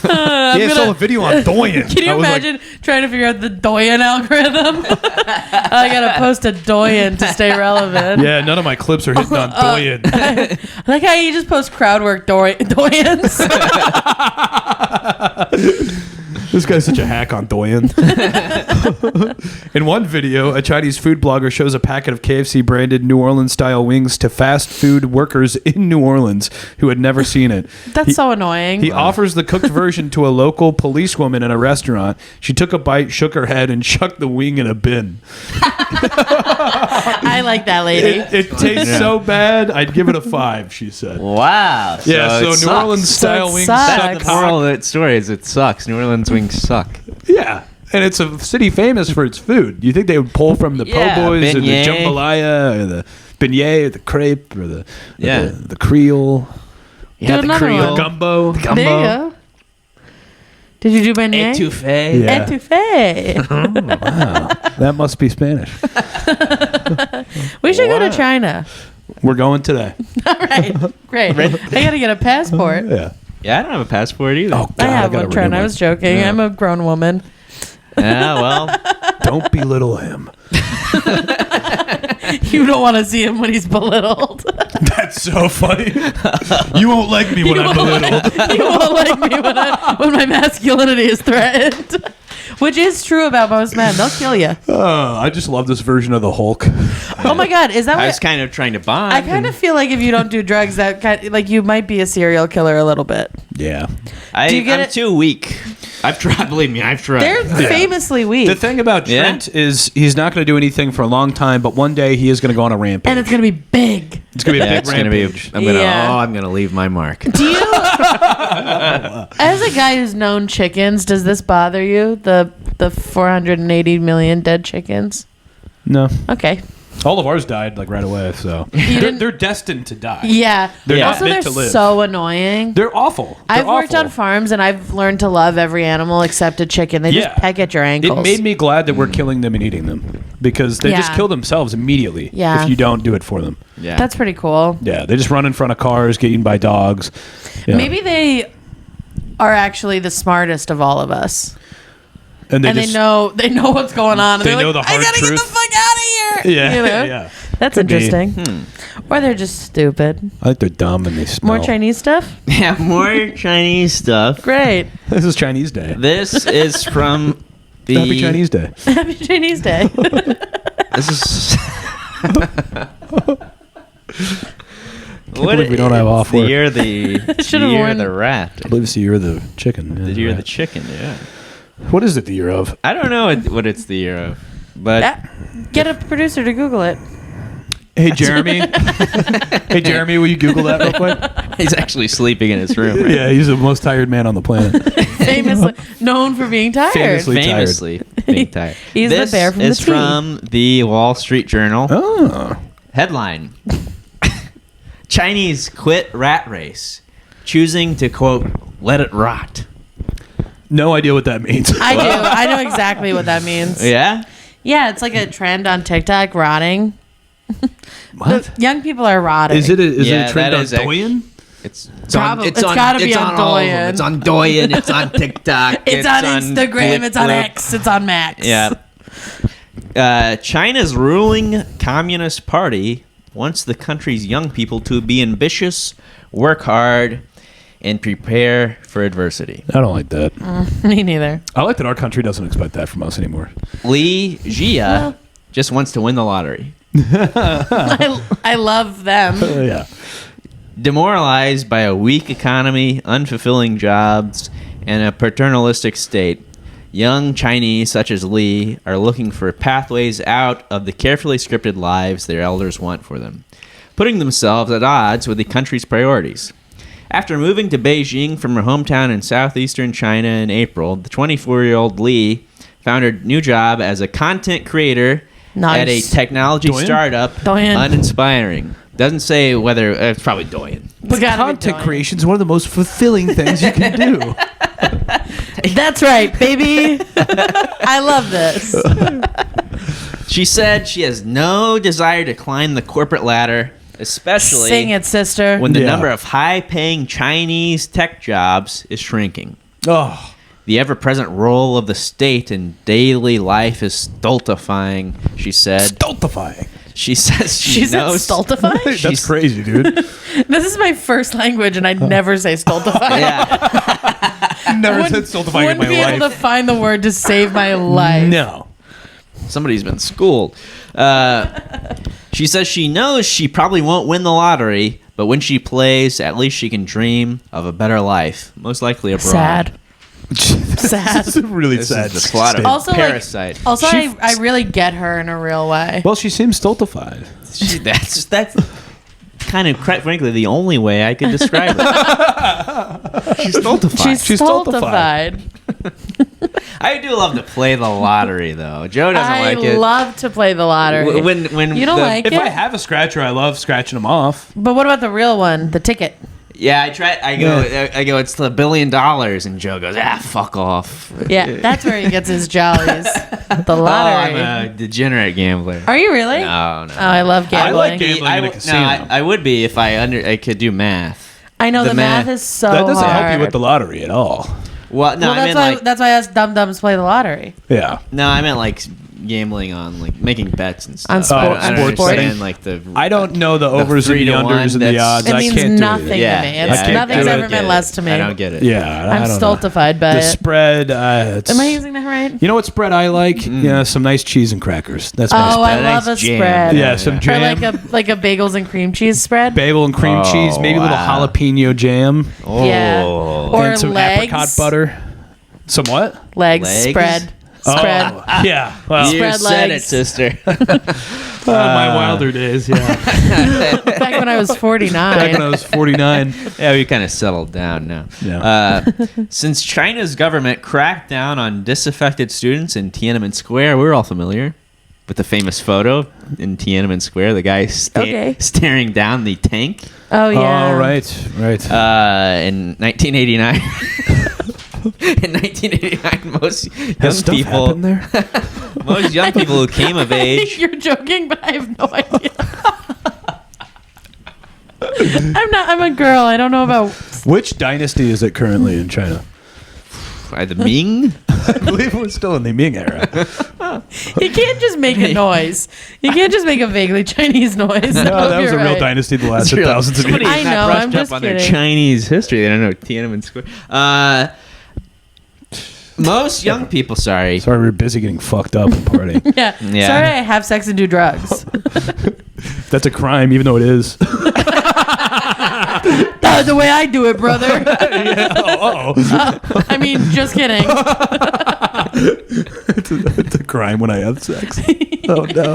Yeah, I saw a video on Douyin. Can you I was like, imagine trying to figure out the Douyin algorithm? I gotta post a Douyin to stay relevant. yeah, none of my clips are hitting on Douyin. I like how you just post crowd work Douyins. This guy's such a hack on Douyin. In one video, a Chinese food blogger shows a packet of KFC branded New Orleans style wings to fast food workers in New Orleans who had never seen it. That's so annoying. He offers the cooked version to a local policewoman in a restaurant. She took a bite, shook her head, and chucked the wing in a bin. I like that lady. It tastes so bad, I'd give it a 5, she said. Wow. Yeah, so it New sucks. Orleans style So it wings sucks. suck. The moral of that story is it sucks. New Orleans wings suck. Yeah. And it's a city famous for its food. You think they would pull from the Yeah, po' boys or the beignet. jambalaya or the beignet or the crepe or the Yeah. the Creole, Yeah, the another Creole. one. gumbo. There you go. Did you do beignet? Etouffee. Yeah. Etouffee. That must be Spanish. We should go to China. We're going today. All right, great. I gotta get a passport. Yeah. Yeah, I don't have a passport either. Oh, God, I have gotta one, Trent. renew I was joking. Yeah. I'm a grown woman. Yeah, well, Don't belittle him. You don't want to see him when he's belittled. That's so funny. You won't like me when I'm belittled. You won't like me when my masculinity is threatened. Which is true about most men. They'll kill you. I just love this version of the Hulk. Oh my God, is that I what? was kind of trying to bond. I kind of feel like if you don't do drugs, that like you might be a serial killer a little bit. Yeah. Do you get I'm it? too weak. I've tried. Believe me, I've tried. They're famously weak, The thing about Yeah. Trent is he's not going to do anything for a long time, but one day he is going to go on a rampage. and it's gonna be big. It's going to be a Yeah, big it's gonna be. rampage. I'm gonna leave my mark. Do you, as a guy who's known chickens, does this bother you? The 480 million dead chickens. No. Okay. All of ours died like right away, so they're destined to die. Yeah. They're not Also, meant they're to live. so annoying. They're awful. I've worked on farms and I've learned to love every animal except a chicken. They just peck at your ankles. It made me glad that we're killing them and eating them because they just Yeah. kill themselves immediately Yeah. if you don't do it for them. Yeah, That's pretty cool. Yeah, they just run in front of cars, get eaten by dogs. Yeah. Maybe they are actually the smartest of all of us. and They know what's going on. And They they're know like, the I hard gotta get truth." the fuck out of here. Yeah, You know? yeah. That's Could be. interesting. Or they're just stupid. I think they're dumb and they smell. More Chinese stuff? yeah. More Chinese stuff. Great. This is Chinese Day. This is from the. Happy Chinese Day. Happy Chinese Day. This is. believe we don't have off the work. year the Should've year worn- the rat. I believe it's the year of the chicken. The year of the chicken. Yeah. What is it the year of? I don't know what it's the year of, but Get a producer to Google it. Hey, Jeremy. Hey, Jeremy, will you Google that real quick? he's actually sleeping in his room. Right? Yeah, he's the most tired man on the planet. Famously known for being tired. Famously. Being tired. He's this the bear from is the tea. from the Wall Street Journal. Oh. Headline: Chinese quit rat race, choosing to quote let it rot. No idea what that means. I do. I know exactly what that means. Yeah. Yeah, it's like a trend on TikTok, rotting. What? The young people are rotting. Is it a Yeah, trend that on is ac- Douyin? It's It's gotta be on all of them. Douyin. It's on Douyin. It's on TikTok. It's on Instagram. It's on Flip. X. It's on Max. Yeah. China's ruling Communist Party wants the country's young people to be ambitious, work hard, and prepare for adversity. I don't like that. Me neither. I like that our country doesn't expect that from us anymore. Li Jia just wants to win the lottery. I love them. Yeah. Demoralized by a weak economy, unfulfilling jobs, and a paternalistic state, young Chinese such as Li are looking for pathways out of the carefully scripted lives their elders want for them, putting themselves at odds with the country's priorities. After moving to Beijing from her hometown in southeastern China in April, the 24-year-old Li found her new job as a content creator at a Nice. technology Douyin? startup Douyin. uninspiring. Doesn't say whether it's probably Douyin. We gotta be Content doing. creation is one of the most fulfilling things you can do. That's right, baby. I love this. She said she has no desire to climb the corporate ladder, especially Sing it, sister. when the Yeah. number of high-paying Chinese tech jobs is shrinking. Oh. The ever-present role of the state in daily life is stultifying, she said. Stultifying. She says she She said knows. stultify? That's crazy, dude. This is my first language, and I'd never say stultify. Yeah, Never said stultifying in Wouldn't my be life. able to find the word to save my life. No. somebody's been schooled. She says she knows she probably won't win the lottery, but when she plays, at least she can dream of a better life, most likely abroad. Sad. Sad. This is really This sad. is the plot of state. Also, Parasite. Also, She- I really get her in a real way. Well, she seems stultified. That's kind of, quite frankly, the only way I could describe it. She's stultified. She's stultified. I do love to play the lottery, though. Joe doesn't I like it. love to play the lottery. When You don't like If it? I have a scratcher, I love scratching them off. But what about the real one? The ticket. Yeah, I try. I go. It's the $1 billion, and Joe goes, fuck off. Yeah, that's where he gets his jollies. The Oh, lottery. I'm a degenerate gambler. Are you really? No. Oh, I love gambling. like gambling in a casino. I would be if I could do math. I know The the math math. is so That doesn't hard. help you with the lottery at all. Well, no, Well, I meant that's why us dumb dumbs play the lottery. Yeah. no, I meant like gambling on like making bets and stuff. On sport- I don't on sports understand betting? like the. I don't know the overs and 3 the to 1, unders and the that's- odds. It I means can't nothing do it. Yeah, to me. yeah, It's I nothing's don't ever get meant it. less to me. I don't get it. Yeah, I'm I don't know. stultified by The it. spread. It's, Am I using that right? You know what spread I like? Yeah, some nice cheese and crackers. That's my Oh, spread. I love a Nice jam. spread. Yeah, some Or jam. like a bagels and cream cheese spread. Bagel and cream Oh, cheese, maybe a little wow. jalapeno jam, Oh. Yeah. Or and some legs. apricot butter. Some what? Legs, Legs? spread. Spread. Oh, yeah. Well, You Spread said legs. it, sister. my wilder days. Yeah. Back when I was 49. Back when I was 49. Yeah, we kind of settled down now. Yeah. Since China's government cracked down on disaffected students in Tiananmen Square, we're all familiar with the famous photo in Tiananmen Square, the guy Okay. staring down the tank Oh, yeah. Oh, right. in 1989. In 1989, most young Has stuff people, happened there? most young people who came of I age. think you're joking, but I have no idea. I'm a girl. I don't know about. Which dynasty is it currently in China? The Ming. I believe we're still in the Ming era. You can't just make a noise. You can't just make a vaguely Chinese noise. No, that was a real dynasty that lasted Real. thousands of Somebody years. I is not know, brushed I'm up just on their kidding. Chinese history. They don't know Tiananmen Square. Most young people, sorry. Sorry, we were busy getting fucked up and partying. Yeah. Yeah. Sorry, I have sex and do drugs. That's a crime, even though it is. That's the way I do it, brother. I mean, just kidding. It's a crime when I have sex. Oh, no.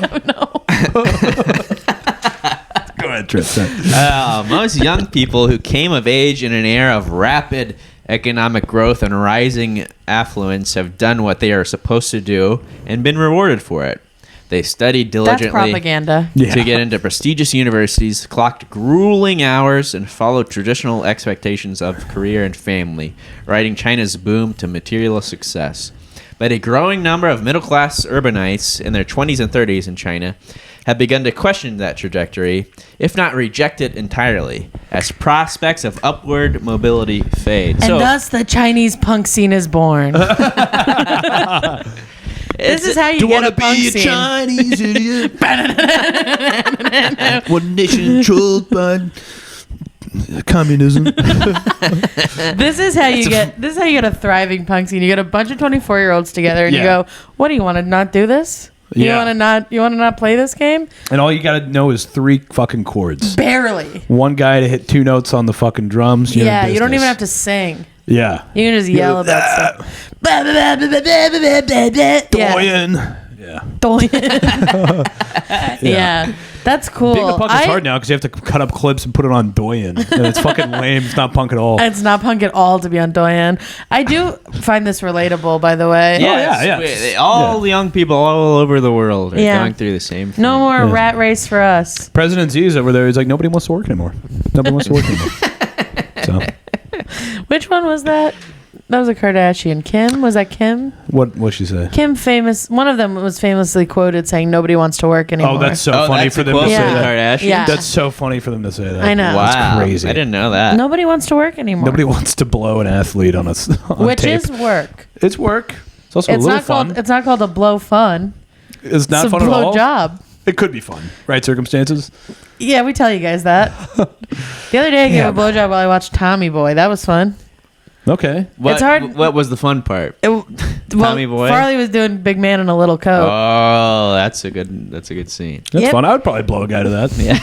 Go ahead, Trent. Most young people who came of age in an era of rapid economic growth and rising affluence have done what they are supposed to do and been rewarded for it. They studied That's diligently propaganda. Yeah. to get into prestigious universities, clocked grueling hours, and followed traditional expectations of career and family, riding China's boom to material success. But a growing number of middle-class urbanites in their 20s and 30s in China have begun to question that trajectory, if not reject it entirely, as prospects of upward mobility fade. And thus the Chinese punk scene is born. This is how you get a punk scene. Chinese idiot? One nation controlled by communism. This is how you get a thriving punk scene. You get a bunch of 24-year-olds together and you Yeah. go, "What do you want to not do this? You Yeah. want to not play this game?" And all you got to know is 3 fucking chords. Barely. One guy to hit 2 notes on the fucking drums. You're in Yeah, you don't business. even have to sing. Yeah. You can just yell about stuff. Yeah. Doyen. Yeah. Yeah. That's cool. Being a punk is hard now because you have to cut up clips and put it on Doyen. And it's fucking lame. It's not punk at all. It's not punk at all to be on Doyen. I do find this relatable, by the way. Yes, all young people all over the world are Yeah. going through the same thing. No more Yeah. rat race for us. President X's over there. He's like, nobody wants to work anymore. Nobody wants to work anymore. So, Which one was that? That was a Kardashian. Kim? Was that Kim? what'd she say? Kim famous. One of them was famously quoted saying nobody wants to work anymore. Oh, that's so funny that's for a them to quote say from the that. Kardashians? Yeah. That's so funny for them to say that. I know. Wow. That's crazy. I didn't know that. Nobody wants to work anymore. Nobody wants to blow an athlete on Which tape. is work. It's work. It's also It's a little not fun. called. It's not called a blow fun. It's not It's a fun at blow all. job. It could be fun, right? Circumstances. Yeah, we tell you guys that. The other day I gave Yeah. a blowjob while I watched Tommy Boy. That was fun. Okay. It's hard- What was the fun part? Tommy Boy? Farley was doing Big Man in a Little Coat. Oh, that's a good scene. That's Yep. fun. I would probably blow a guy to that. Yeah,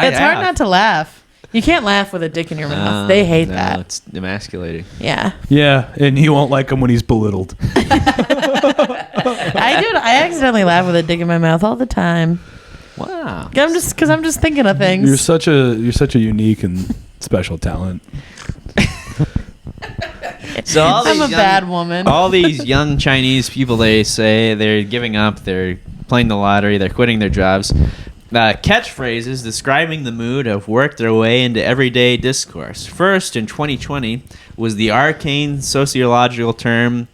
It's hard not to laugh. You can't laugh with a dick in your mouth. They hate that. It's emasculating. Yeah. Yeah, and you won't like him when he's belittled. I do. I accidentally laugh with a dick in my mouth all the time. Wow. I'm just thinking of things. You're such a unique and special talent. So all I'm these a bad woman. All these young Chinese people, they say they're giving up. They're playing the lottery. They're quitting their jobs. catchphrases describing the mood have worked their way into everyday discourse. First, in 2020, was the arcane sociological term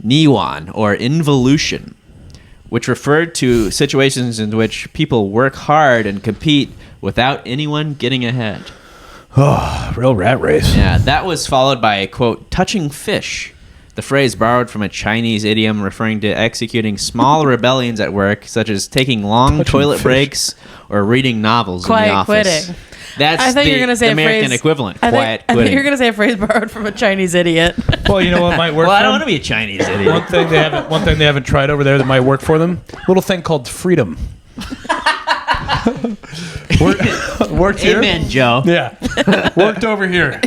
Niwan, or involution, which referred to situations in which people work hard and compete without anyone getting ahead. Oh, real rat race. Yeah, that was followed by a, quote, touching fish. The phrase borrowed from a Chinese idiom referring to executing small rebellions at work, such as taking long Touching toilet fish. breaks or reading novels in the Quiet office. quitting. That's I thought you were gonna say a American phrase- equivalent. I Quiet thought you quitting. were going to say a phrase borrowed from a Chinese idiot. Well, you know what might work Well, I for don't want them? to be a Chinese idiot. One thing they haven't tried over there that might work for them. Little thing called freedom. Worked here. Amen, Joe. Yeah, worked over here.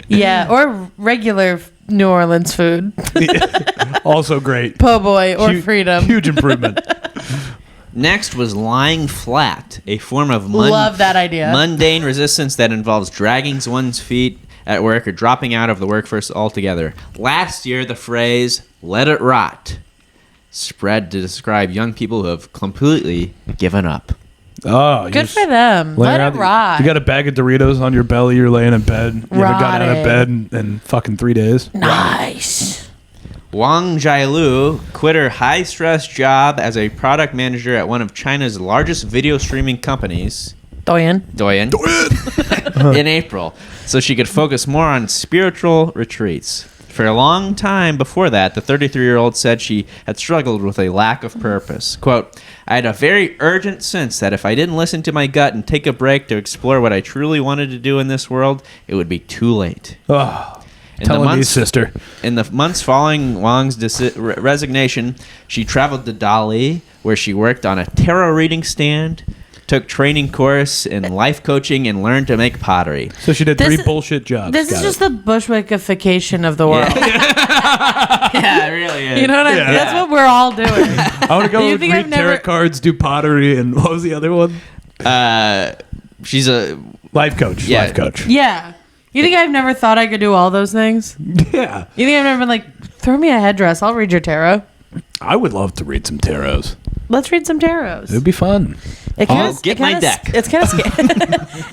Yeah, or regular New Orleans food. Also great. Po' boy or Hu- freedom. Huge improvement. Next was lying flat, a form of Love that idea. mundane resistance that involves dragging one's feet at work or dropping out of the workforce altogether. Last year, the phrase "let it rot" spread to describe young people who have completely given up. Oh, Good for them. Let it rot. You got a bag of Doritos on your belly. You're laying in bed. You haven't gotten out of Rotting. bed in fucking 3 days. Nice. Wang Jialu quit her high-stress job as a product manager at one of China's largest video streaming companies, Doyen. Douyin, in April, so she could focus more on spiritual retreats. For a long time before that, the 33-year-old said she had struggled with a lack of purpose. Quote, I had a very urgent sense that if I didn't listen to my gut and take a break to explore what I truly wanted to do in this world, it would be too late. Oh, In telling me, sister. In the months following Wang's resignation, she traveled to Dali, where she worked on a tarot reading stand, took training course in life coaching, and learned to make pottery. So she did This 3 is- bullshit jobs. This is Got just it. the Bushwickification of the world. Yeah, it really is. You know what I mean? Yeah. That's what we're all doing. I want to go You read think I've tarot never- cards, do pottery, and what was the other one? She's a Life coach. Yeah. Life coach. Yeah. You think I've never thought I could do all those things? Yeah. You think I've never been like, throw me a headdress, I'll read your tarot. I would love to read some tarots. Let's read some tarots. It'd be fun. It I'll get my deck. It's kind of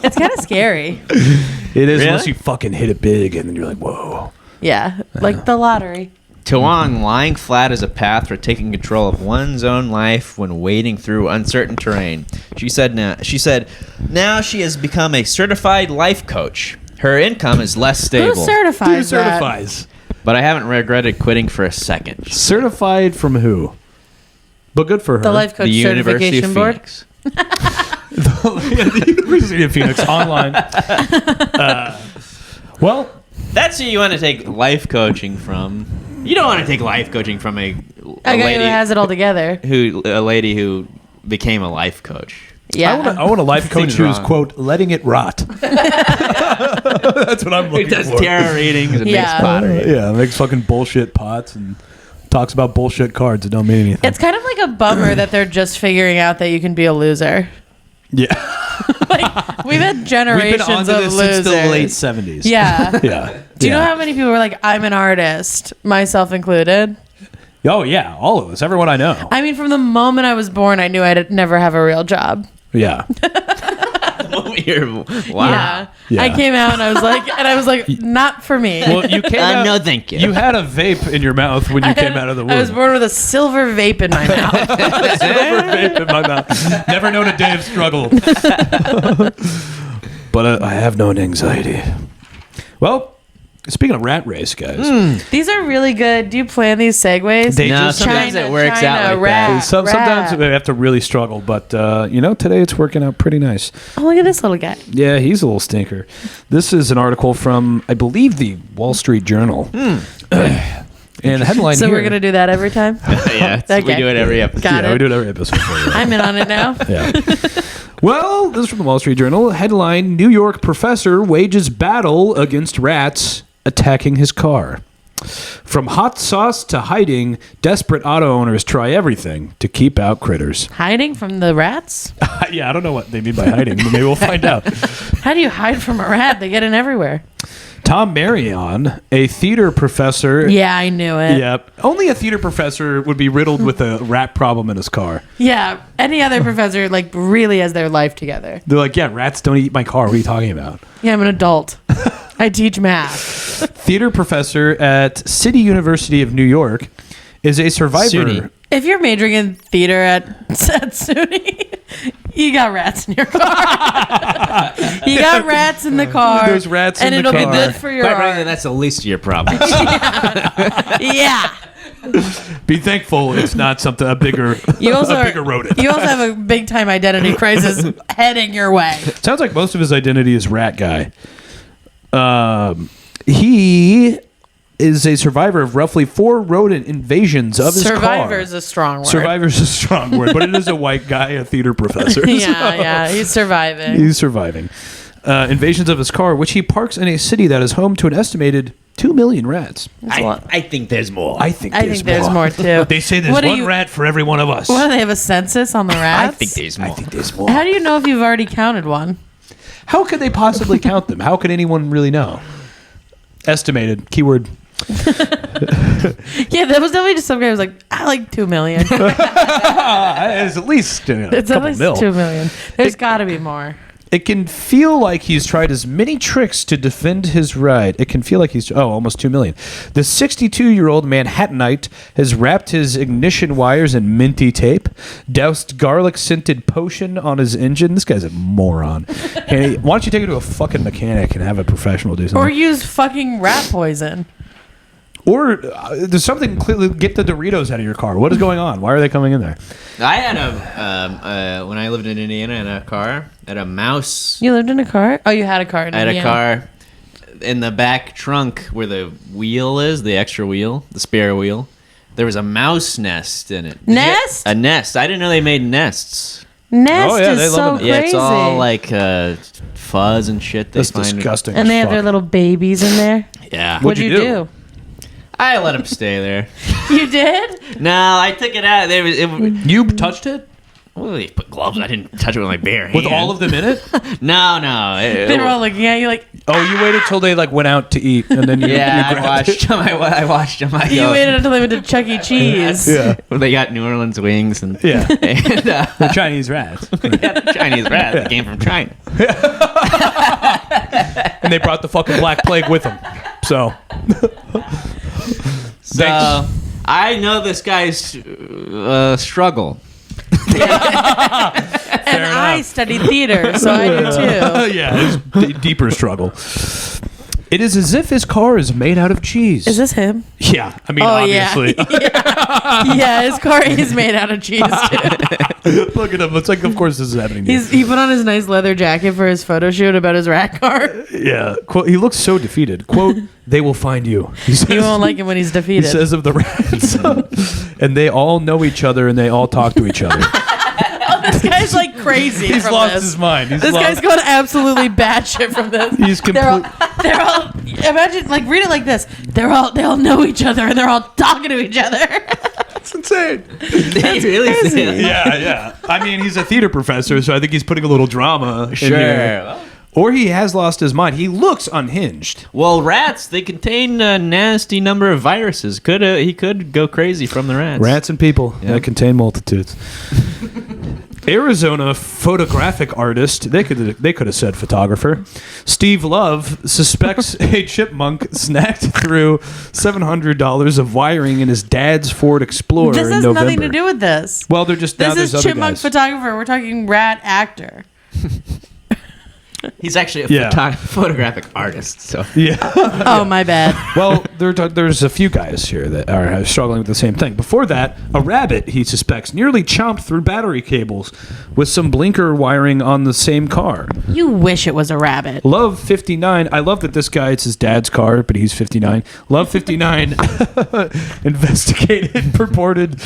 it's kind of scary. It is Really? unless you fucking hit it big and then you're like, whoa. Yeah, like the lottery. To Wang, lying flat is a path for taking control of one's own life when wading through uncertain terrain. She said now she has become a certified life coach. Her income is less Who stable. certifies Who that? certifies? But I haven't regretted quitting for a second. Certified from who? But good for her. The life coach The University of certification board. Phoenix. The University of Phoenix online. Well, That's who you want to take life coaching from. You don't want to take life coaching from a A guy who lady has it all together. a lady who became a life coach. Yeah. I want a life coach Seems who's, wrong. quote, letting it rot. That's what I'm Who looking does for. tarot readings and Yeah. makes pottery. Yeah, makes fucking bullshit pots and talks about bullshit cards that don't mean anything. It's kind of like a bummer that they're just figuring out that you can be a loser. Yeah. Like we've had We've generations been on to of this losers. since the late 70s. Yeah. Yeah. Do you know how many people were like, I'm an artist, myself included? Oh, yeah. All of us. Everyone I know. I mean, from the moment I was born, I knew I'd never have a real job. Yeah. Wow. Yeah. I came out and I was like, not for me. Well, you came out. No, thank you. You had a vape in your mouth when you came out of the womb. I was born with a silver vape in my mouth. Silver vape in my mouth. Never known a day of struggle. But I have known anxiety. Well, speaking of rat race, guys. These are really good. Do you plan these segues? They No, just- sometimes China, it works China, out like rat. that. Sometimes we have to really struggle, but today it's working out pretty nice. Oh, look at this little guy. Yeah, he's a little stinker. This is an article from, I believe, the Wall Street Journal. And the headline So here. we're gonna do that every time. Yeah, we Okay. do it every episode. Got Yeah, it. we do it every episode. I'm in on it now. Yeah. Well, this is from the Wall Street Journal. Headline: New York professor wages battle against rats attacking his car. From hot sauce to hiding, desperate auto owners try everything to keep out critters. Hiding from the rats? Yeah, I don't know what they mean by hiding, but maybe we'll find out. How do you hide from a rat? They get in everywhere. Tom Marion, a theater professor. Yeah, I knew it. Yep. Only a theater professor would be riddled with a rat problem in his car. Yeah, any other professor like really has their life together. They're like, yeah, rats don't eat my car. What are you talking about? Yeah, I'm an adult. I teach math. Theater professor at City University of New York is a survivor. SUNY. If you're majoring in theater at SUNY, you got rats in your car. You got rats in the car. There's rats and in the it'll car. be good for your Quite frankly, art. that's the least of your problems. Yeah. Be thankful it's not something a bigger rodent. You also have a big time identity crisis heading your way. Sounds like most of his identity is rat guy. He is a survivor of roughly 4 rodent invasions of his car. Survivor is a strong word. Survivor's a strong word, but it is a white guy, a theater professor. Yeah, he's surviving. He's surviving. Invasions of his car, which he parks in a city that is home to an estimated 2 million rats. I think there's more. I think there's more too. They say there's What do one you- rat for every one of us. What do they have a census on the rats? I think there's more. I think there's more. How do you know if you've already counted one? How could they possibly count them? How could anyone really know? Estimated. Keyword. Yeah, that was definitely just some guy who was like, I like 2 million. It's at least a It's at couple least mil. 2 million. There's got to be more. It can feel like he's tried as many tricks to defend his right. It can feel like he's almost 2 million. The 62-year-old Manhattanite has wrapped his ignition wires in minty tape, doused garlic-scented potion on his engine. This guy's a moron. Why don't you take it to a fucking mechanic and have a professional do Or something? use fucking rat poison. Or there's something clearly. Get the Doritos out of your car. What is going on? Why are they coming in there? I had when I lived in Indiana, I had a car. I had a mouse. You lived in a car? Oh, you had a car in I had a Indiana. car in the back trunk where the wheel is, the extra wheel, the spare wheel. There was a mouse nest in it. Nest? A nest. I didn't know they made nests. Nest Oh, yeah, they is love so it. crazy. Yeah, it's all like fuzz and shit. They That's find. disgusting. and they have as their fuck. little babies in there. Yeah. What'd you you do? I let them stay there. You did? No, I took it out. You touched it Well, they put gloves. I didn't touch it with my bare hand. with all of them in it. No. They were all looking at you like, Oh, you waited till they like went out to eat, and then you Yeah, you I grabbed watched it. them. I watched them. I you go, waited until they went to Chuck E. Cheese. Yeah, Well, they got New Orleans wings and yeah. and The Chinese rats, yeah, the Chinese rat that came from China. and they brought the fucking Black Plague with them. So So Thanks. I know this guy's struggle. And I studied theater, so I do too. yeah, it's deeper struggle. It is as if his car is made out of cheese. Is this him? Yeah, I mean, Oh, obviously. yeah. Yeah, his car is made out of cheese too. Look at him. It's like, of course, this is happening. To you. He put on his nice leather jacket for his photo shoot about his rat car. Yeah. Quote, he looks so defeated. Quote, they will find you. He says, You won't like him when he's he defeated. says of the rats. And they all know each other and they all talk to each other. This guy's like crazy. He's from lost this. his mind. He's This lost. guy's going absolutely batshit from this. He's They're all, complete. they're all. Imagine, like, read it like this. They all know each other, and they're all talking to each other. It's insane. They really say that? Yeah, yeah. I mean, he's a theater professor, so I think he's putting a little drama in Sure. here. Or he has lost his mind. He looks unhinged. Well, rats, they contain a nasty number of viruses. He could go crazy from the rats. Rats and people Yeah. that contain multitudes. Arizona photographic artist, they could have said photographer, Steve Love suspects a chipmunk snacked through $700 of wiring in his dad's Ford Explorer This in has November. nothing to do with this. Well, they're just now This there's is other chipmunk guys. photographer. We're talking rat actor. He's actually a Yeah. photographic artist. So Yeah. Oh, my bad. Well, there's a few guys here that are struggling with the same thing. Before that, a rabbit, he suspects, nearly chomped through battery cables with some blinker wiring on the same car. You wish it was a rabbit. Love 59. I love that this guy, it's his dad's car, but he's 59. Love 59 investigated purported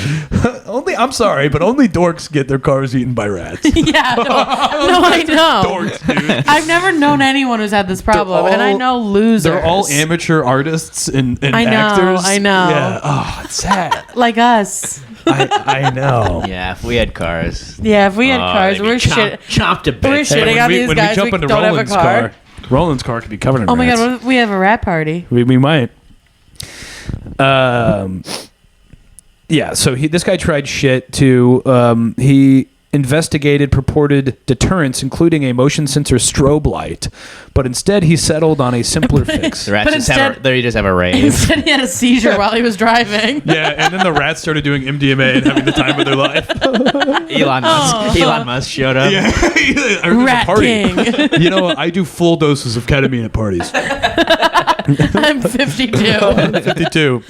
I'm sorry, but only dorks get their cars eaten by rats. Yeah, no, I know. Dorks, dude. I've never known anyone who's had this problem, and I all- know losers. They're all amateur artists and I know, actors. I know. Yeah. Oh, it's sad. like us. I know. yeah, if we had cars, Yeah, if we had cars, they'd be we're shit. chomped to We're bits. shitting on these when guys. we jump We into don't have a Roland's car. Roland's car could be covered in Oh my rats. god, what if we have a rat party? We might. Yeah, so this guy tried shit to. He investigated purported deterrents, including a motion sensor strobe light, but instead he settled on a simpler fix. The rats But just have instead- they just have a rave. Instead, he had a seizure while he was driving. Yeah, and then the rats started doing MDMA and having the time of their life. Elon Musk showed up. Yeah, Rat King. You know, I do full doses of ketamine at parties. I'm 52. 52.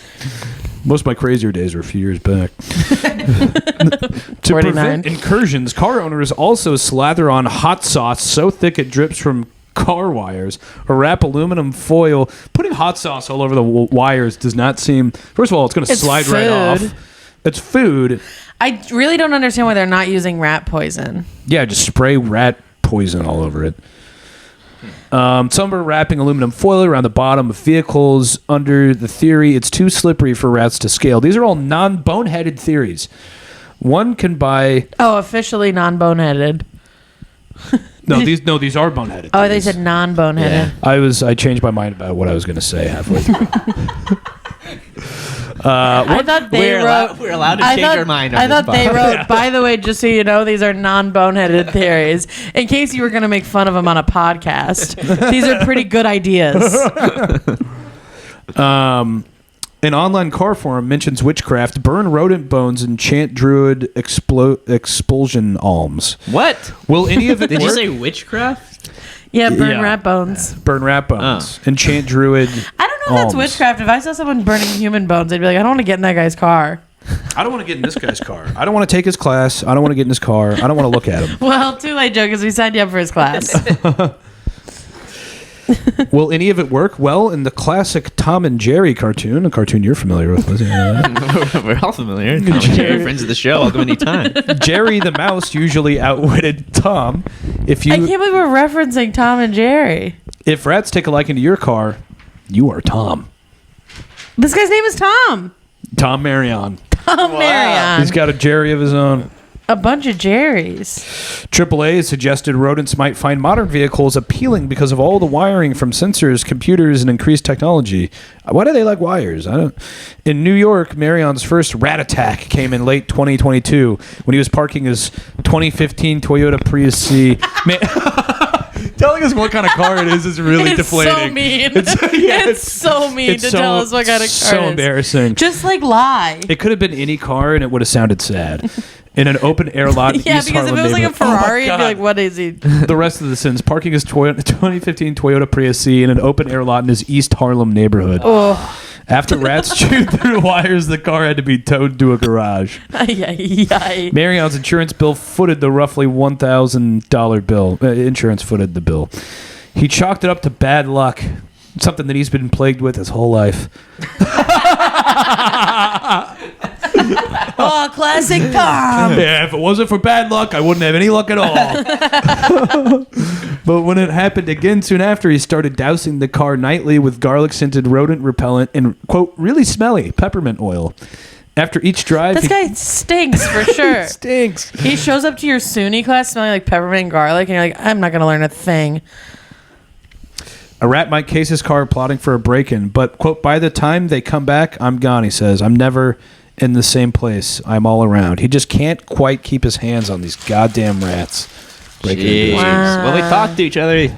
Most of my crazier days were a few years back. To 49. prevent incursions, car owners also slather on hot sauce so thick it drips from car wires or wrap aluminum foil. Putting hot sauce all over the wires does not seem... First of all, it's going to It's slide right food. off. It's food. I really don't understand why they're not using rat poison. Yeah, just spray rat poison all over it. Some are wrapping aluminum foil around the bottom of vehicles under the theory it's too slippery for rats to scale. These are all non-boneheaded theories. One can buy... Oh, officially non-boneheaded. No, these are boneheaded. Oh, they theories. said non-boneheaded. I changed my mind about what I was going to say halfway through. I thought they wrote. We're allowed to I change thought, our mind on I this thought they podcast. wrote. By the way, just so you know, these are non-boneheaded theories. In case you were going to make fun of them on a podcast, these are pretty good ideas. An online car forum mentions witchcraft, burn rodent bones, and chant druid expulsion alms. What? Will any of it Did work? you say witchcraft? Yeah, burn Yeah. rat bones. Burn rat bones and chant druid. I don't know if that's alms. witchcraft. If I saw someone burning human bones, I'd be like, I don't want to get in that guy's car. I don't want to get in this guy's car. I don't want to take his class. I don't want to get in his car. I don't want to look at him. Well, too late, Joe, because we signed you up for his class. Will any of it work? Well, in the classic Tom and Jerry cartoon, a cartoon you're familiar with, Lizzy, We're all familiar. Tom and Jerry, friends of the show. Welcome anytime. Jerry the mouse usually outwitted Tom. I can't believe we're referencing Tom and Jerry. If rats take a liking to your car, you are Tom. This guy's name is Tom. Tom Marion. Tom Marion. He's got a Jerry of his own. A bunch of Jerrys. AAA has suggested rodents might find modern vehicles appealing because of all the wiring from sensors, computers, and increased technology. Why do they like wires? I don't. In New York, Marion's first rat attack came in late 2022 when he was parking his 2015 Toyota Prius C. Man, telling us what kind of car it is really It's deflating. so mean. It's It's so mean to tell us what kind of car so it is. embarrassing. Just like lie. It could have been any car and it would have sounded sad. In an open air lot in Yeah, East because if Harlem it was like a neighborhood. Oh my Ferrari, it'd be God. like, what is he? The rest of the sins. Parking his 2015 Toyota Prius C in an open air lot in his East Harlem neighborhood. Oh, After rats chewed through wires, the car had to be towed to a garage. ay. Marion's insurance bill footed the roughly $1,000 bill. Insurance footed the bill. He chalked it up to bad luck, something that he's been plagued with his whole life. Oh, classic Tom. Yeah, if it wasn't for bad luck, I wouldn't have any luck at all. But when it happened again soon after, he started dousing the car nightly with garlic-scented rodent repellent and, quote, really smelly peppermint oil. After each drive, This guy stinks for sure. stinks. He shows up to your SUNY class smelling like peppermint and garlic, and you're like, I'm not going to learn a thing. A rat might case his car plotting for a break-in, but, quote, by the time they come back, I'm gone, he says. I'm never in the same place. I'm all around. He just can't quite keep his hands on these goddamn rats. Breaking into Jeez. his- Wow. Well, they talk to each other.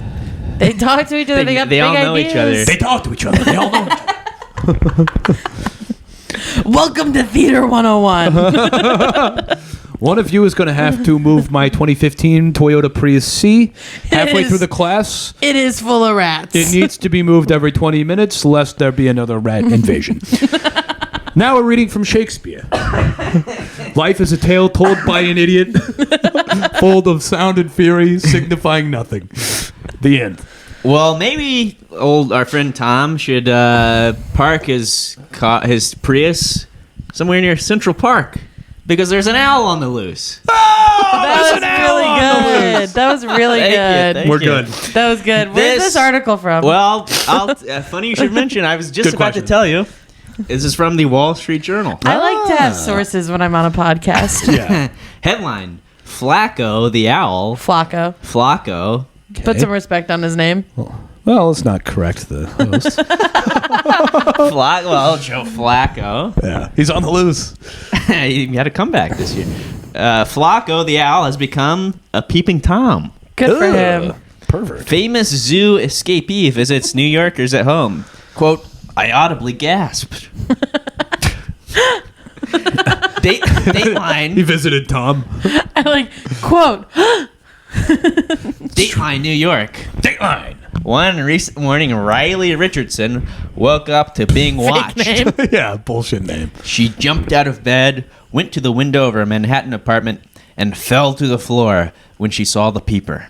They talk to each other. They got They big all know ideas. each other. They talk to each other. They all know each other. Welcome to Theater 101. One of you is going to have to move my 2015 Toyota Prius C halfway is- through the class. It is full of rats. It needs to be moved every 20 minutes, lest there be another rat invasion. Now a reading from Shakespeare. Life is a tale told by an idiot, full of sound and fury, signifying nothing. The end. Well, maybe our friend Tom should park his Prius somewhere near Central Park because there's an owl on the loose. That was really good. That was really Thank you, good. thank We're you. good. That was good. Where's this article from? Well, funny you should mention. I was just Good about question. to tell you. This is from the Wall Street Journal. I like to have sources when I'm on a podcast. Yeah. Headline: Flacco the owl. Flacco. Flacco. Put some respect on his name. Well, let's not correct the host. Joe Flacco. Yeah, he's on the loose. He had a comeback this year. Flacco the owl has become a peeping Tom. Good for him. Pervert. Famous zoo escapee visits New Yorkers at home. Quote, I audibly gasped. Dateline. He visited Tom. I like, quote. Dateline, New York. Dateline. One recent morning, Riley Richardson woke up to being watched. Name. Yeah, bullshit name. She jumped out of bed, went to the window of her Manhattan apartment, and fell to the floor when she saw the peeper.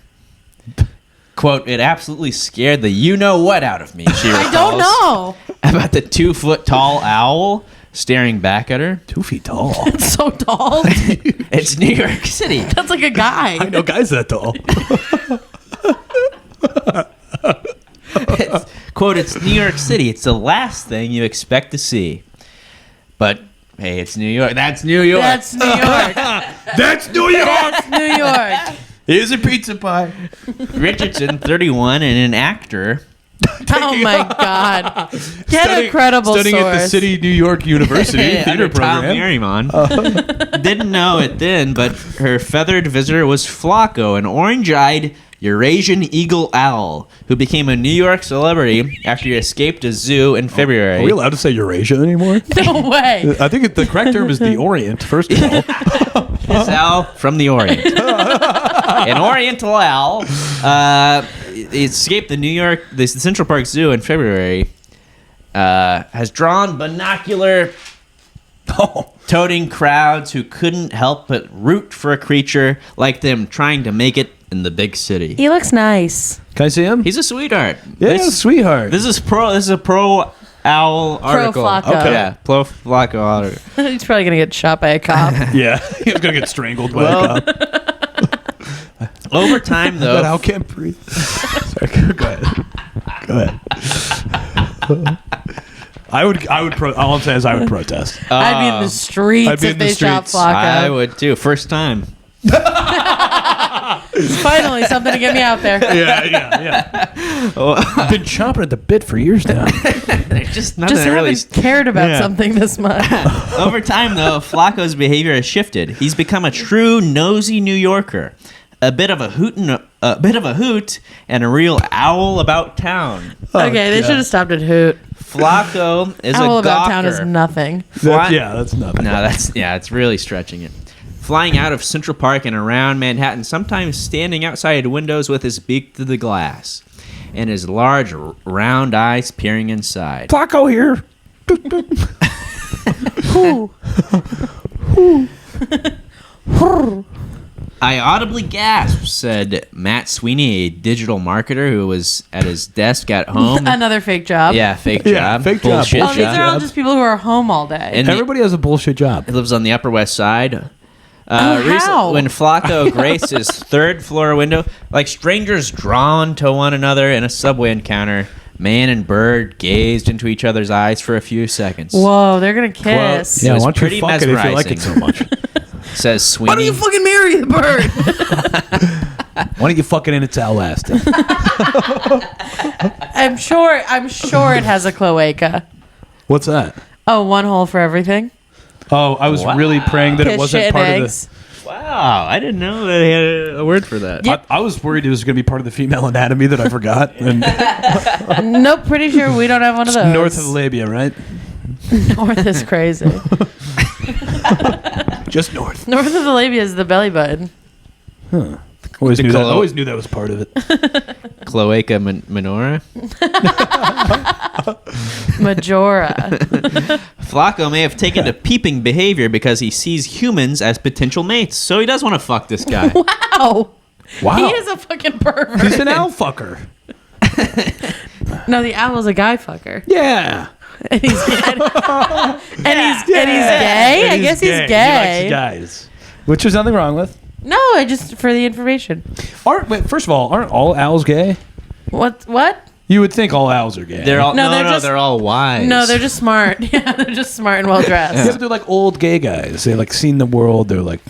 Quote, it absolutely scared the you-know-what out of me, she recalls. I don't know. About the 2-foot-tall owl staring back at her. 2 feet tall. It's so tall. It's New York City. That's like a guy. I know guys that tall. Quote, it's New York City. It's the last thing you expect to see. But, hey, it's New York. That's New York. That's New York. That's New York. That's New York. Here's a pizza pie. Richardson, 31, and an actor. Oh my God. Get a credible studying source. at the City New York University Under theater Tom program. Merriman. Didn't know it then, but her feathered visitor was Flacco, an orange-eyed Eurasian eagle owl who became a New York celebrity after he escaped a zoo in February. Are we allowed to say Eurasia anymore? No way. I think the correct term is the Orient, first of all. This owl from the Orient. An Oriental owl escaped the Central Park Zoo in February. Has drawn binocular toting crowds who couldn't help but root for a creature like them trying to make it in the big city. He looks nice. Can I see him? He's a sweetheart. Yeah, sweetheart. This is a pro owl article. Flacco. Okay. Yeah, pro Flacco article. He's probably going to get shot by a cop. Yeah, he was going to get strangled by a cop. Over time, That owl though, can't breathe. Sorry, go ahead. Go ahead. All I'm saying is I would protest. I'd be in the streets I'd be if in the they shot streets. Flacco. I would too. First time. Finally, something to get me out there. Yeah. I've been chomping at the bit for years now. There's just nothing Just that really. haven't cared about Yeah. something this much. Over time, though, Flacco's behavior has shifted. He's become a true nosy New Yorker, a bit of a hoot and a real owl about town. Okay, they God. should have stopped at Hoot. Flacco is Owl a about town is gawker. nothing. That's nothing. No, it's really stretching it. Flying out of Central Park and around Manhattan, sometimes standing outside windows with his beak to the glass, and his large, round eyes peering inside. Flacco here. I audibly gasped, said Matt Sweeney, a digital marketer who was at his desk at home. Another fake job. Yeah, fake Yeah, job. fake job. Bullshit Oh, these job. are all just people who are home all day. And Everybody has a bullshit job. he lives on the Upper West Side. How? When Flacco graced his third floor window, like strangers drawn to one another in a subway encounter, man and bird gazed into each other's eyes for a few seconds. Whoa, they're going to kiss. It was why don't pretty you fuck it if you like it so much? Says Sweeney. Why don't you fucking marry the bird? Why don't you fuck it in its elastic? I'm sure it has a cloaca. What's that? Oh, one hole for everything. Oh, I was really praying that it Piss, wasn't shit, part and of eggs. Wow, I didn't know that he had a word for that. Yep. I was worried it was going to be part of the female anatomy that I forgot. And Nope, pretty sure we don't have one of those. north of the labia, right? North is crazy. Just north. North of the labia is the belly button. Always knew clo- that was part of it. Cloaca Minora. Majora. Flacco may have taken to peeping behavior because he sees humans as potential mates, so he does want to fuck this guy. Wow. Wow. He is a fucking pervert. He's an owl fucker. No, the owl's a guy fucker. Yeah. And he's gay. And he's gay? I guess he's He gay. likes guys. Which there's nothing wrong with. No, I just for the information. First of all, aren't all owls gay? What? You would think all owls are gay. They're all No, they're just- they're all wise. No, they're just smart. Yeah, they're just smart and well Yeah, dressed. but they're like old gay guys. They like seen the world. They're like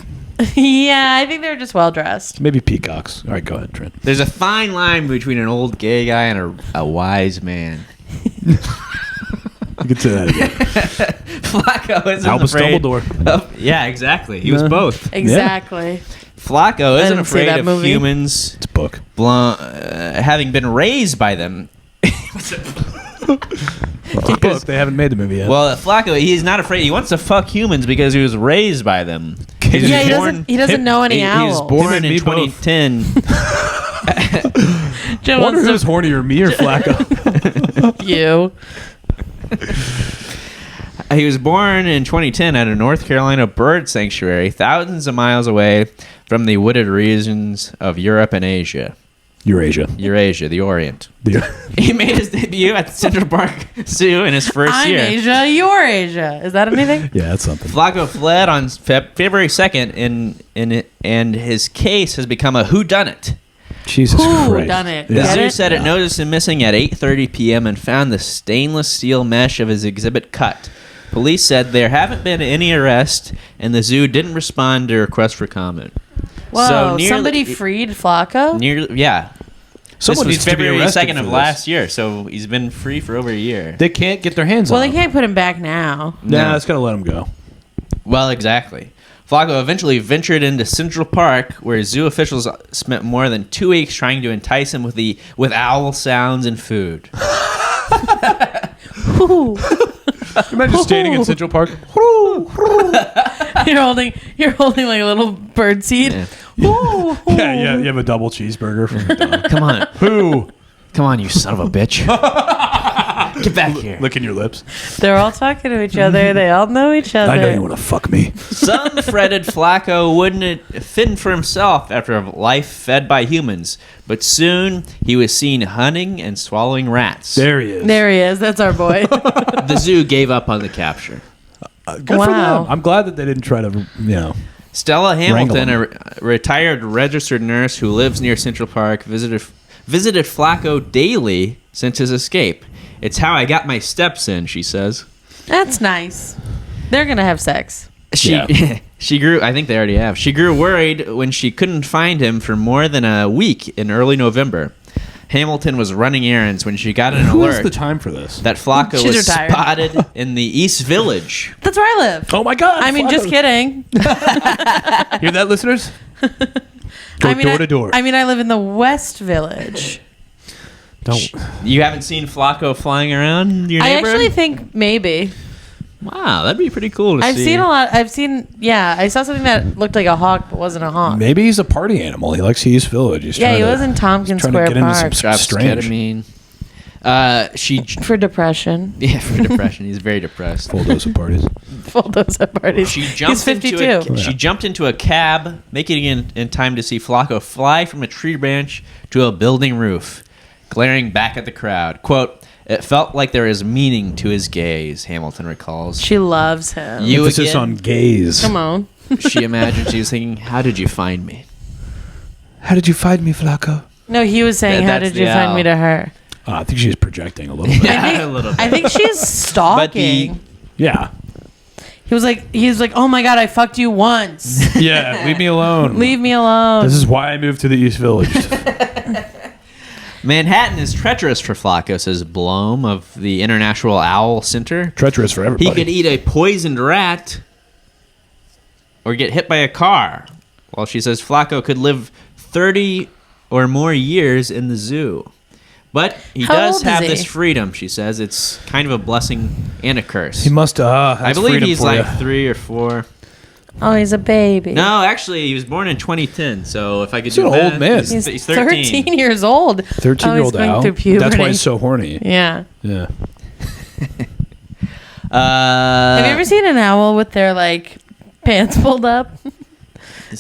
Yeah, I think they're just well dressed. Maybe peacocks. All right, go ahead, Trent. There's a fine line between an old gay guy and a wise man. You can say that again. Flacco isn't Albus afraid. Dumbledore. Yeah, exactly. He was both. Exactly. Flacco isn't didn't see afraid that of movie. humans It's a book. having been raised by them. It's a book. They haven't made the movie yet. Well, Flacco, he's not afraid. He wants to fuck humans because he was raised by them. Yeah, he doesn't know any He was owls. born Him and in me both. 2010. Joe I wonder wants who's hornier, me or Flacco. to you. He was born in 2010 at a North Carolina bird sanctuary, thousands of miles away from the wooded regions of Europe and Asia. Eurasia. The Orient. He made his debut at the Central Park Zoo in his first I'm year. Asia, you're Asia. Is that anything? Yeah, that's something. Flacco fled on February 2nd, and his case has become a whodunit. Jesus Who Christ. done it? The Get zoo it? said it noticed him missing at 8:30 p.m. and found the stainless steel mesh of his exhibit cut. Police said there haven't been any arrests, and the zoo didn't respond to requests for comment. Whoa, somebody freed Flacco? Yeah. Someone this needs was to be February arrested 2nd for of this. last year, so he's been free for over a year. They can't get their hands Well, on they him. can't put him back now. Nah, it's gotta let him go. Well, exactly. Flacco eventually ventured into Central Park, where zoo officials spent more than 2 weeks trying to entice him with owl sounds and food. Ooh. Imagine standing in Central Park. You're holding like a little bird seed. Yeah. Ooh. Yeah, you have a double cheeseburger from McDonald's. Come on. Who? Come on, you son of a bitch. Get back here. Licking your lips. They're all talking to each other. They all know each other. I know you want to fuck me. Some fretted Flacco wouldn't fend for himself after a life fed by humans, but soon he was seen hunting and swallowing rats. There he is. There he is. That's our boy. The zoo gave up on the capture. Good for Wow. them. I'm glad that they didn't try to, Stella Hamilton, Wrangle a retired registered nurse who lives near Central Park, visited Flacco daily since his escape. It's how I got my steps in, she says. That's nice. They're gonna have sex. She grew, I think they already have. She grew worried when she couldn't find him for more than a week in early November. Hamilton was running errands when she got an Who has alert the time for this? that Flacco She's was retired. spotted in the East Village. That's where I live. Oh my God. I mean, Flacco. just kidding. Hear that, listeners? Go door to door. I live in the West Village. Don't. You haven't seen Flacco flying around your I neighborhood? actually think maybe. Wow, that'd be pretty cool to see. I've seen a lot. I saw something that looked like a hawk but wasn't a hawk. Maybe he's a party animal. He likes East Village. He's Yeah, trying he to- was in Tompkins trying to Square get into some Park. Drops strange. ketamine. She For depression. Yeah, for depression. He's very depressed. Full dose of parties. Full dose of parties. She He's jumped 52. She jumped into a cab, making it in time to see Flacco fly from a tree branch to a building roof, glaring back at the crowd. Quote, "It felt like there is meaning to his gaze," Hamilton recalls. She loves him. You Emphasis again? on gaze. Come on. She imagined she was thinking, "How did you find me?" How did you find me, Flacco? No, he was saying, "How That's did you the find owl. me?" To her. I think she's projecting a little bit. Yeah, a little bit. I think she's stalking. Yeah. He's like, "Oh my God, I fucked you once. Yeah. Leave me alone. Leave me alone." This is why I moved to the East Village. Manhattan is treacherous for Flacco, says Blom of the International Owl Center. Treacherous for everybody. He could eat a poisoned rat or get hit by a car. While she says Flacco could live 30 or more years in the zoo. But he How does old is have he? this freedom, she says. It's kind of a blessing and a curse. He must. I believe he's like 3 or 4. Oh, he's a baby. No, actually, he was born in 2010. So if I could He's do an old math, man. He's 13. 13 years old. 13-year-old going owl. through puberty. That's why he's so horny. Yeah. Yeah. Have you ever seen an owl with their like pants pulled up?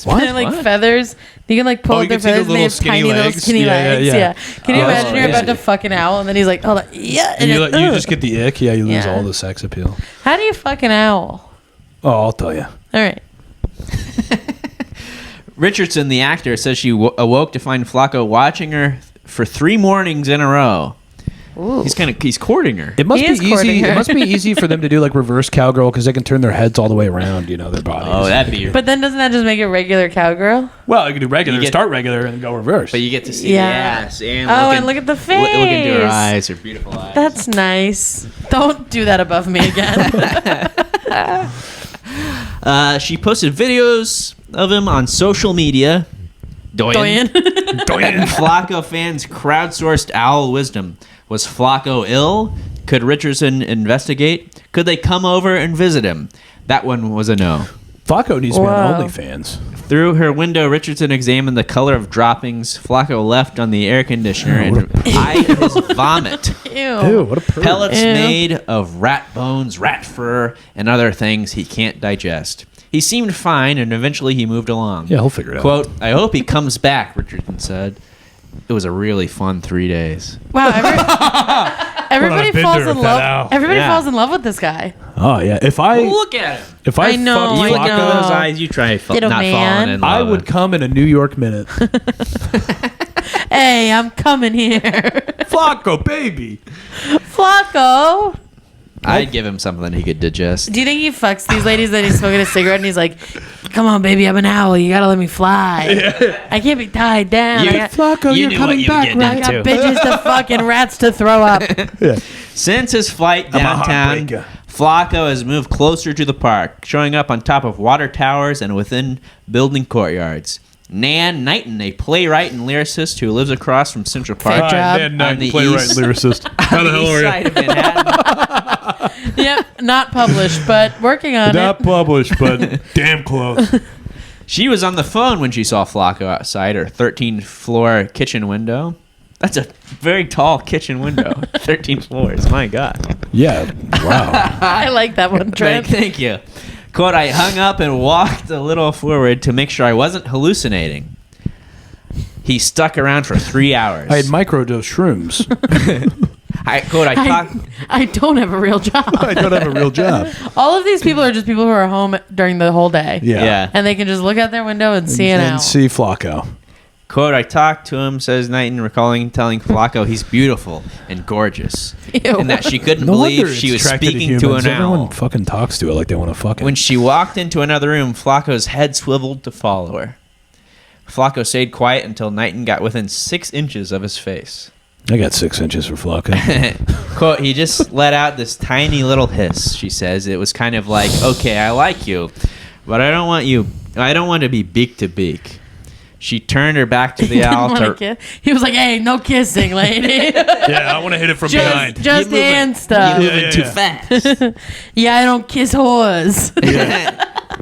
What? They're like feathers. You can like pull Oh, up you their can see the feathers and they little have skinny tiny little legs? skinny Yeah, legs. yeah. Yeah. Can you Oh, that's imagine you're about crazy. to fuck an owl and then he's like, hold on. Yeah. And you, it- you ugh. just get the ick. Yeah, you lose Yeah. all the sex appeal. How do you fuck an owl? Oh, I'll tell you. All right. Richardson, the actor, says she awoke to find Flacco watching her for 3 mornings in a row. Ooh. He's courting her. It must He be is courting easy. her. It must be easy for them to do like reverse cowgirl because they can turn their heads all the way around. Their bodies. Oh, that'd be. But then doesn't that just make it regular cowgirl? well, you can do regular, You get- start regular, and go reverse. But you get to see Yeah. the ass and And look at the face. Look into her eyes, her beautiful eyes. That's nice. Don't do that above me again. She posted videos of him on social media. Doyen. And Flacco fans crowdsourced owl wisdom. Was Flacco ill? Could Richardson investigate? Could they come over and visit him? That one was a no. Flacco needs to be on Wow. OnlyFans. Through her window, Richardson examined the color of droppings Flacco left on the air conditioner and eyed his vomit. Ew. What a perv. Pellets Ew. made of rat bones, rat fur, and other things he can't digest. He seemed fine, and eventually he moved along. Yeah, he'll figure it out. Quote, I hope he comes back, Richardson said. It was a really fun 3 days. Wow. Everybody bender falls with in that love. owl. Everybody Yeah. falls in love with this guy. Oh yeah, if I Look at him. I know, fucked I You look know. into those eyes, you try Little not man. falling in love. I would come in a New York minute. Hey, I'm coming here. Flacco, baby. Flacco. I'd give him something he could digest. Do you think he fucks these ladies that he's smoking a cigarette and he's like, come on, baby, I'm an owl. You got to let me fly. I can't be tied down. I got, Flacco, You you're knew coming what you were back, getting right? I got into. bitches to fuck and rats to throw up. Since his flight a downtown, heartbreaker. Flacco has moved closer to the park, showing up on top of water towers and within building courtyards. Nan Knighton, a playwright and lyricist who lives across from Central Park, Fair job. Nan On Knight, the playwright, east- lyricist. How the on hell the east are side of Manhattan. Yep, not published, but working on Not it. published, but damn close. She was on the phone when she saw Flacco outside her 13th floor kitchen window. That's a very tall kitchen window. 13 floors. My God. Yeah. Wow. I like that one, Trent. Thank you. Quote, I hung up and walked a little forward to make sure I wasn't hallucinating. He stuck around for 3 hours. I had microdose shrooms. I talked. I don't have a real job. I don't have a real job. All of these people are just people who are home during the whole day. Yeah. Yeah. And they can just look out their window and see an And owl. see Flacco. Quote, I talked to him, says Knighton, recalling telling Flacco he's beautiful and gorgeous. Ew. And that she couldn't No believe wonder she it's was attracted speaking to humans. an Everyone owl. fucking talks to it like they want to fuck it. When she walked into another room, Flacco's head swiveled to follow her. Flacco stayed quiet until Knighton got within 6 inches of his face. I got 6 inches for Flacco. Quote, he just let out this tiny little hiss, she says. It was kind of like, okay, I like you, but I don't want to be beak to beak. She turned her back to the He didn't owl. wanna kiss. He was like, hey, no kissing, lady. Yeah, I want to hit it from just You're hand stuff. You're moving yeah, too yeah. fast. Yeah, I don't kiss whores.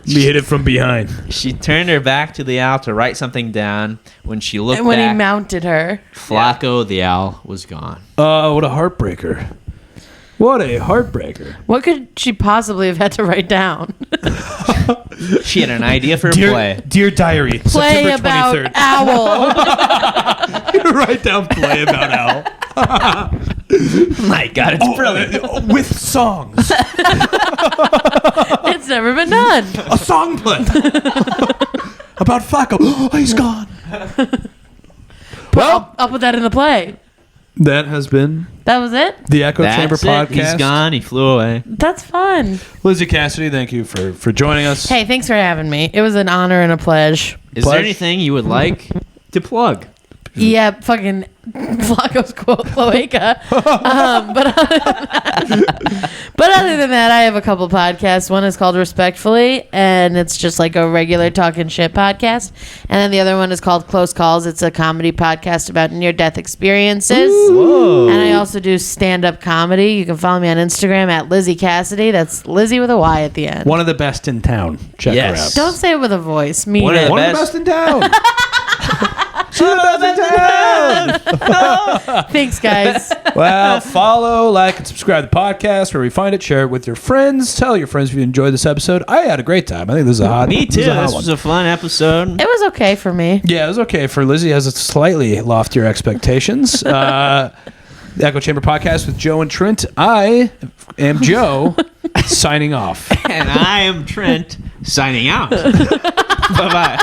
Me hit it from behind. She turned her back to the owl to write something down. When she looked And when back, he mounted her. Flacco the owl was gone. What a heartbreaker. What a heartbreaker. What could she possibly have had to write down? She had an idea for a play. Dear Diary, Play September about 23rd. owl. Write down play about owl. My God, it's brilliant. With songs. It's never been done. A song play. About Flacco. Oh, he's gone. Well, I'll put that in the play. that has been That was it? the Echo Chamber That's it. Podcast. He's gone. He flew away. That's fun. Lizzy Cassidy, thank you for joining us. Hey, thanks for having me. It was an honor and a pledge. Is Pledge. there anything you would like to plug? Yeah, fucking Flacco's cloaca. But other than that, I have a couple podcasts. One is called Respectfully, and it's just like a regular talking shit podcast. And then the other one is called Close Calls. It's a comedy podcast about near-death experiences. Whoa. And I also do stand-up comedy. You can follow me on Instagram at Lizzy Cassidy. That's Lizzy with a Y at the end. One of the best in town. Check Yes. her out. Don't say it with a voice. Mean One of it. the One of the best. best in town. She's the best in town. Thanks, guys. Well, follow, like, and subscribe to the podcast where we find it. Share it with your friends. Tell your friends if you enjoyed this episode. I had a great time. I think this is a hot. Me too. This, is a hot This one. was a fun episode. It was okay for me. Yeah, it was okay. For Lizzie, has a slightly loftier expectations. The Echo Chamber Podcast with Joe and Trent. I am Joe, signing off. And I am Trent, signing out. Bye-bye.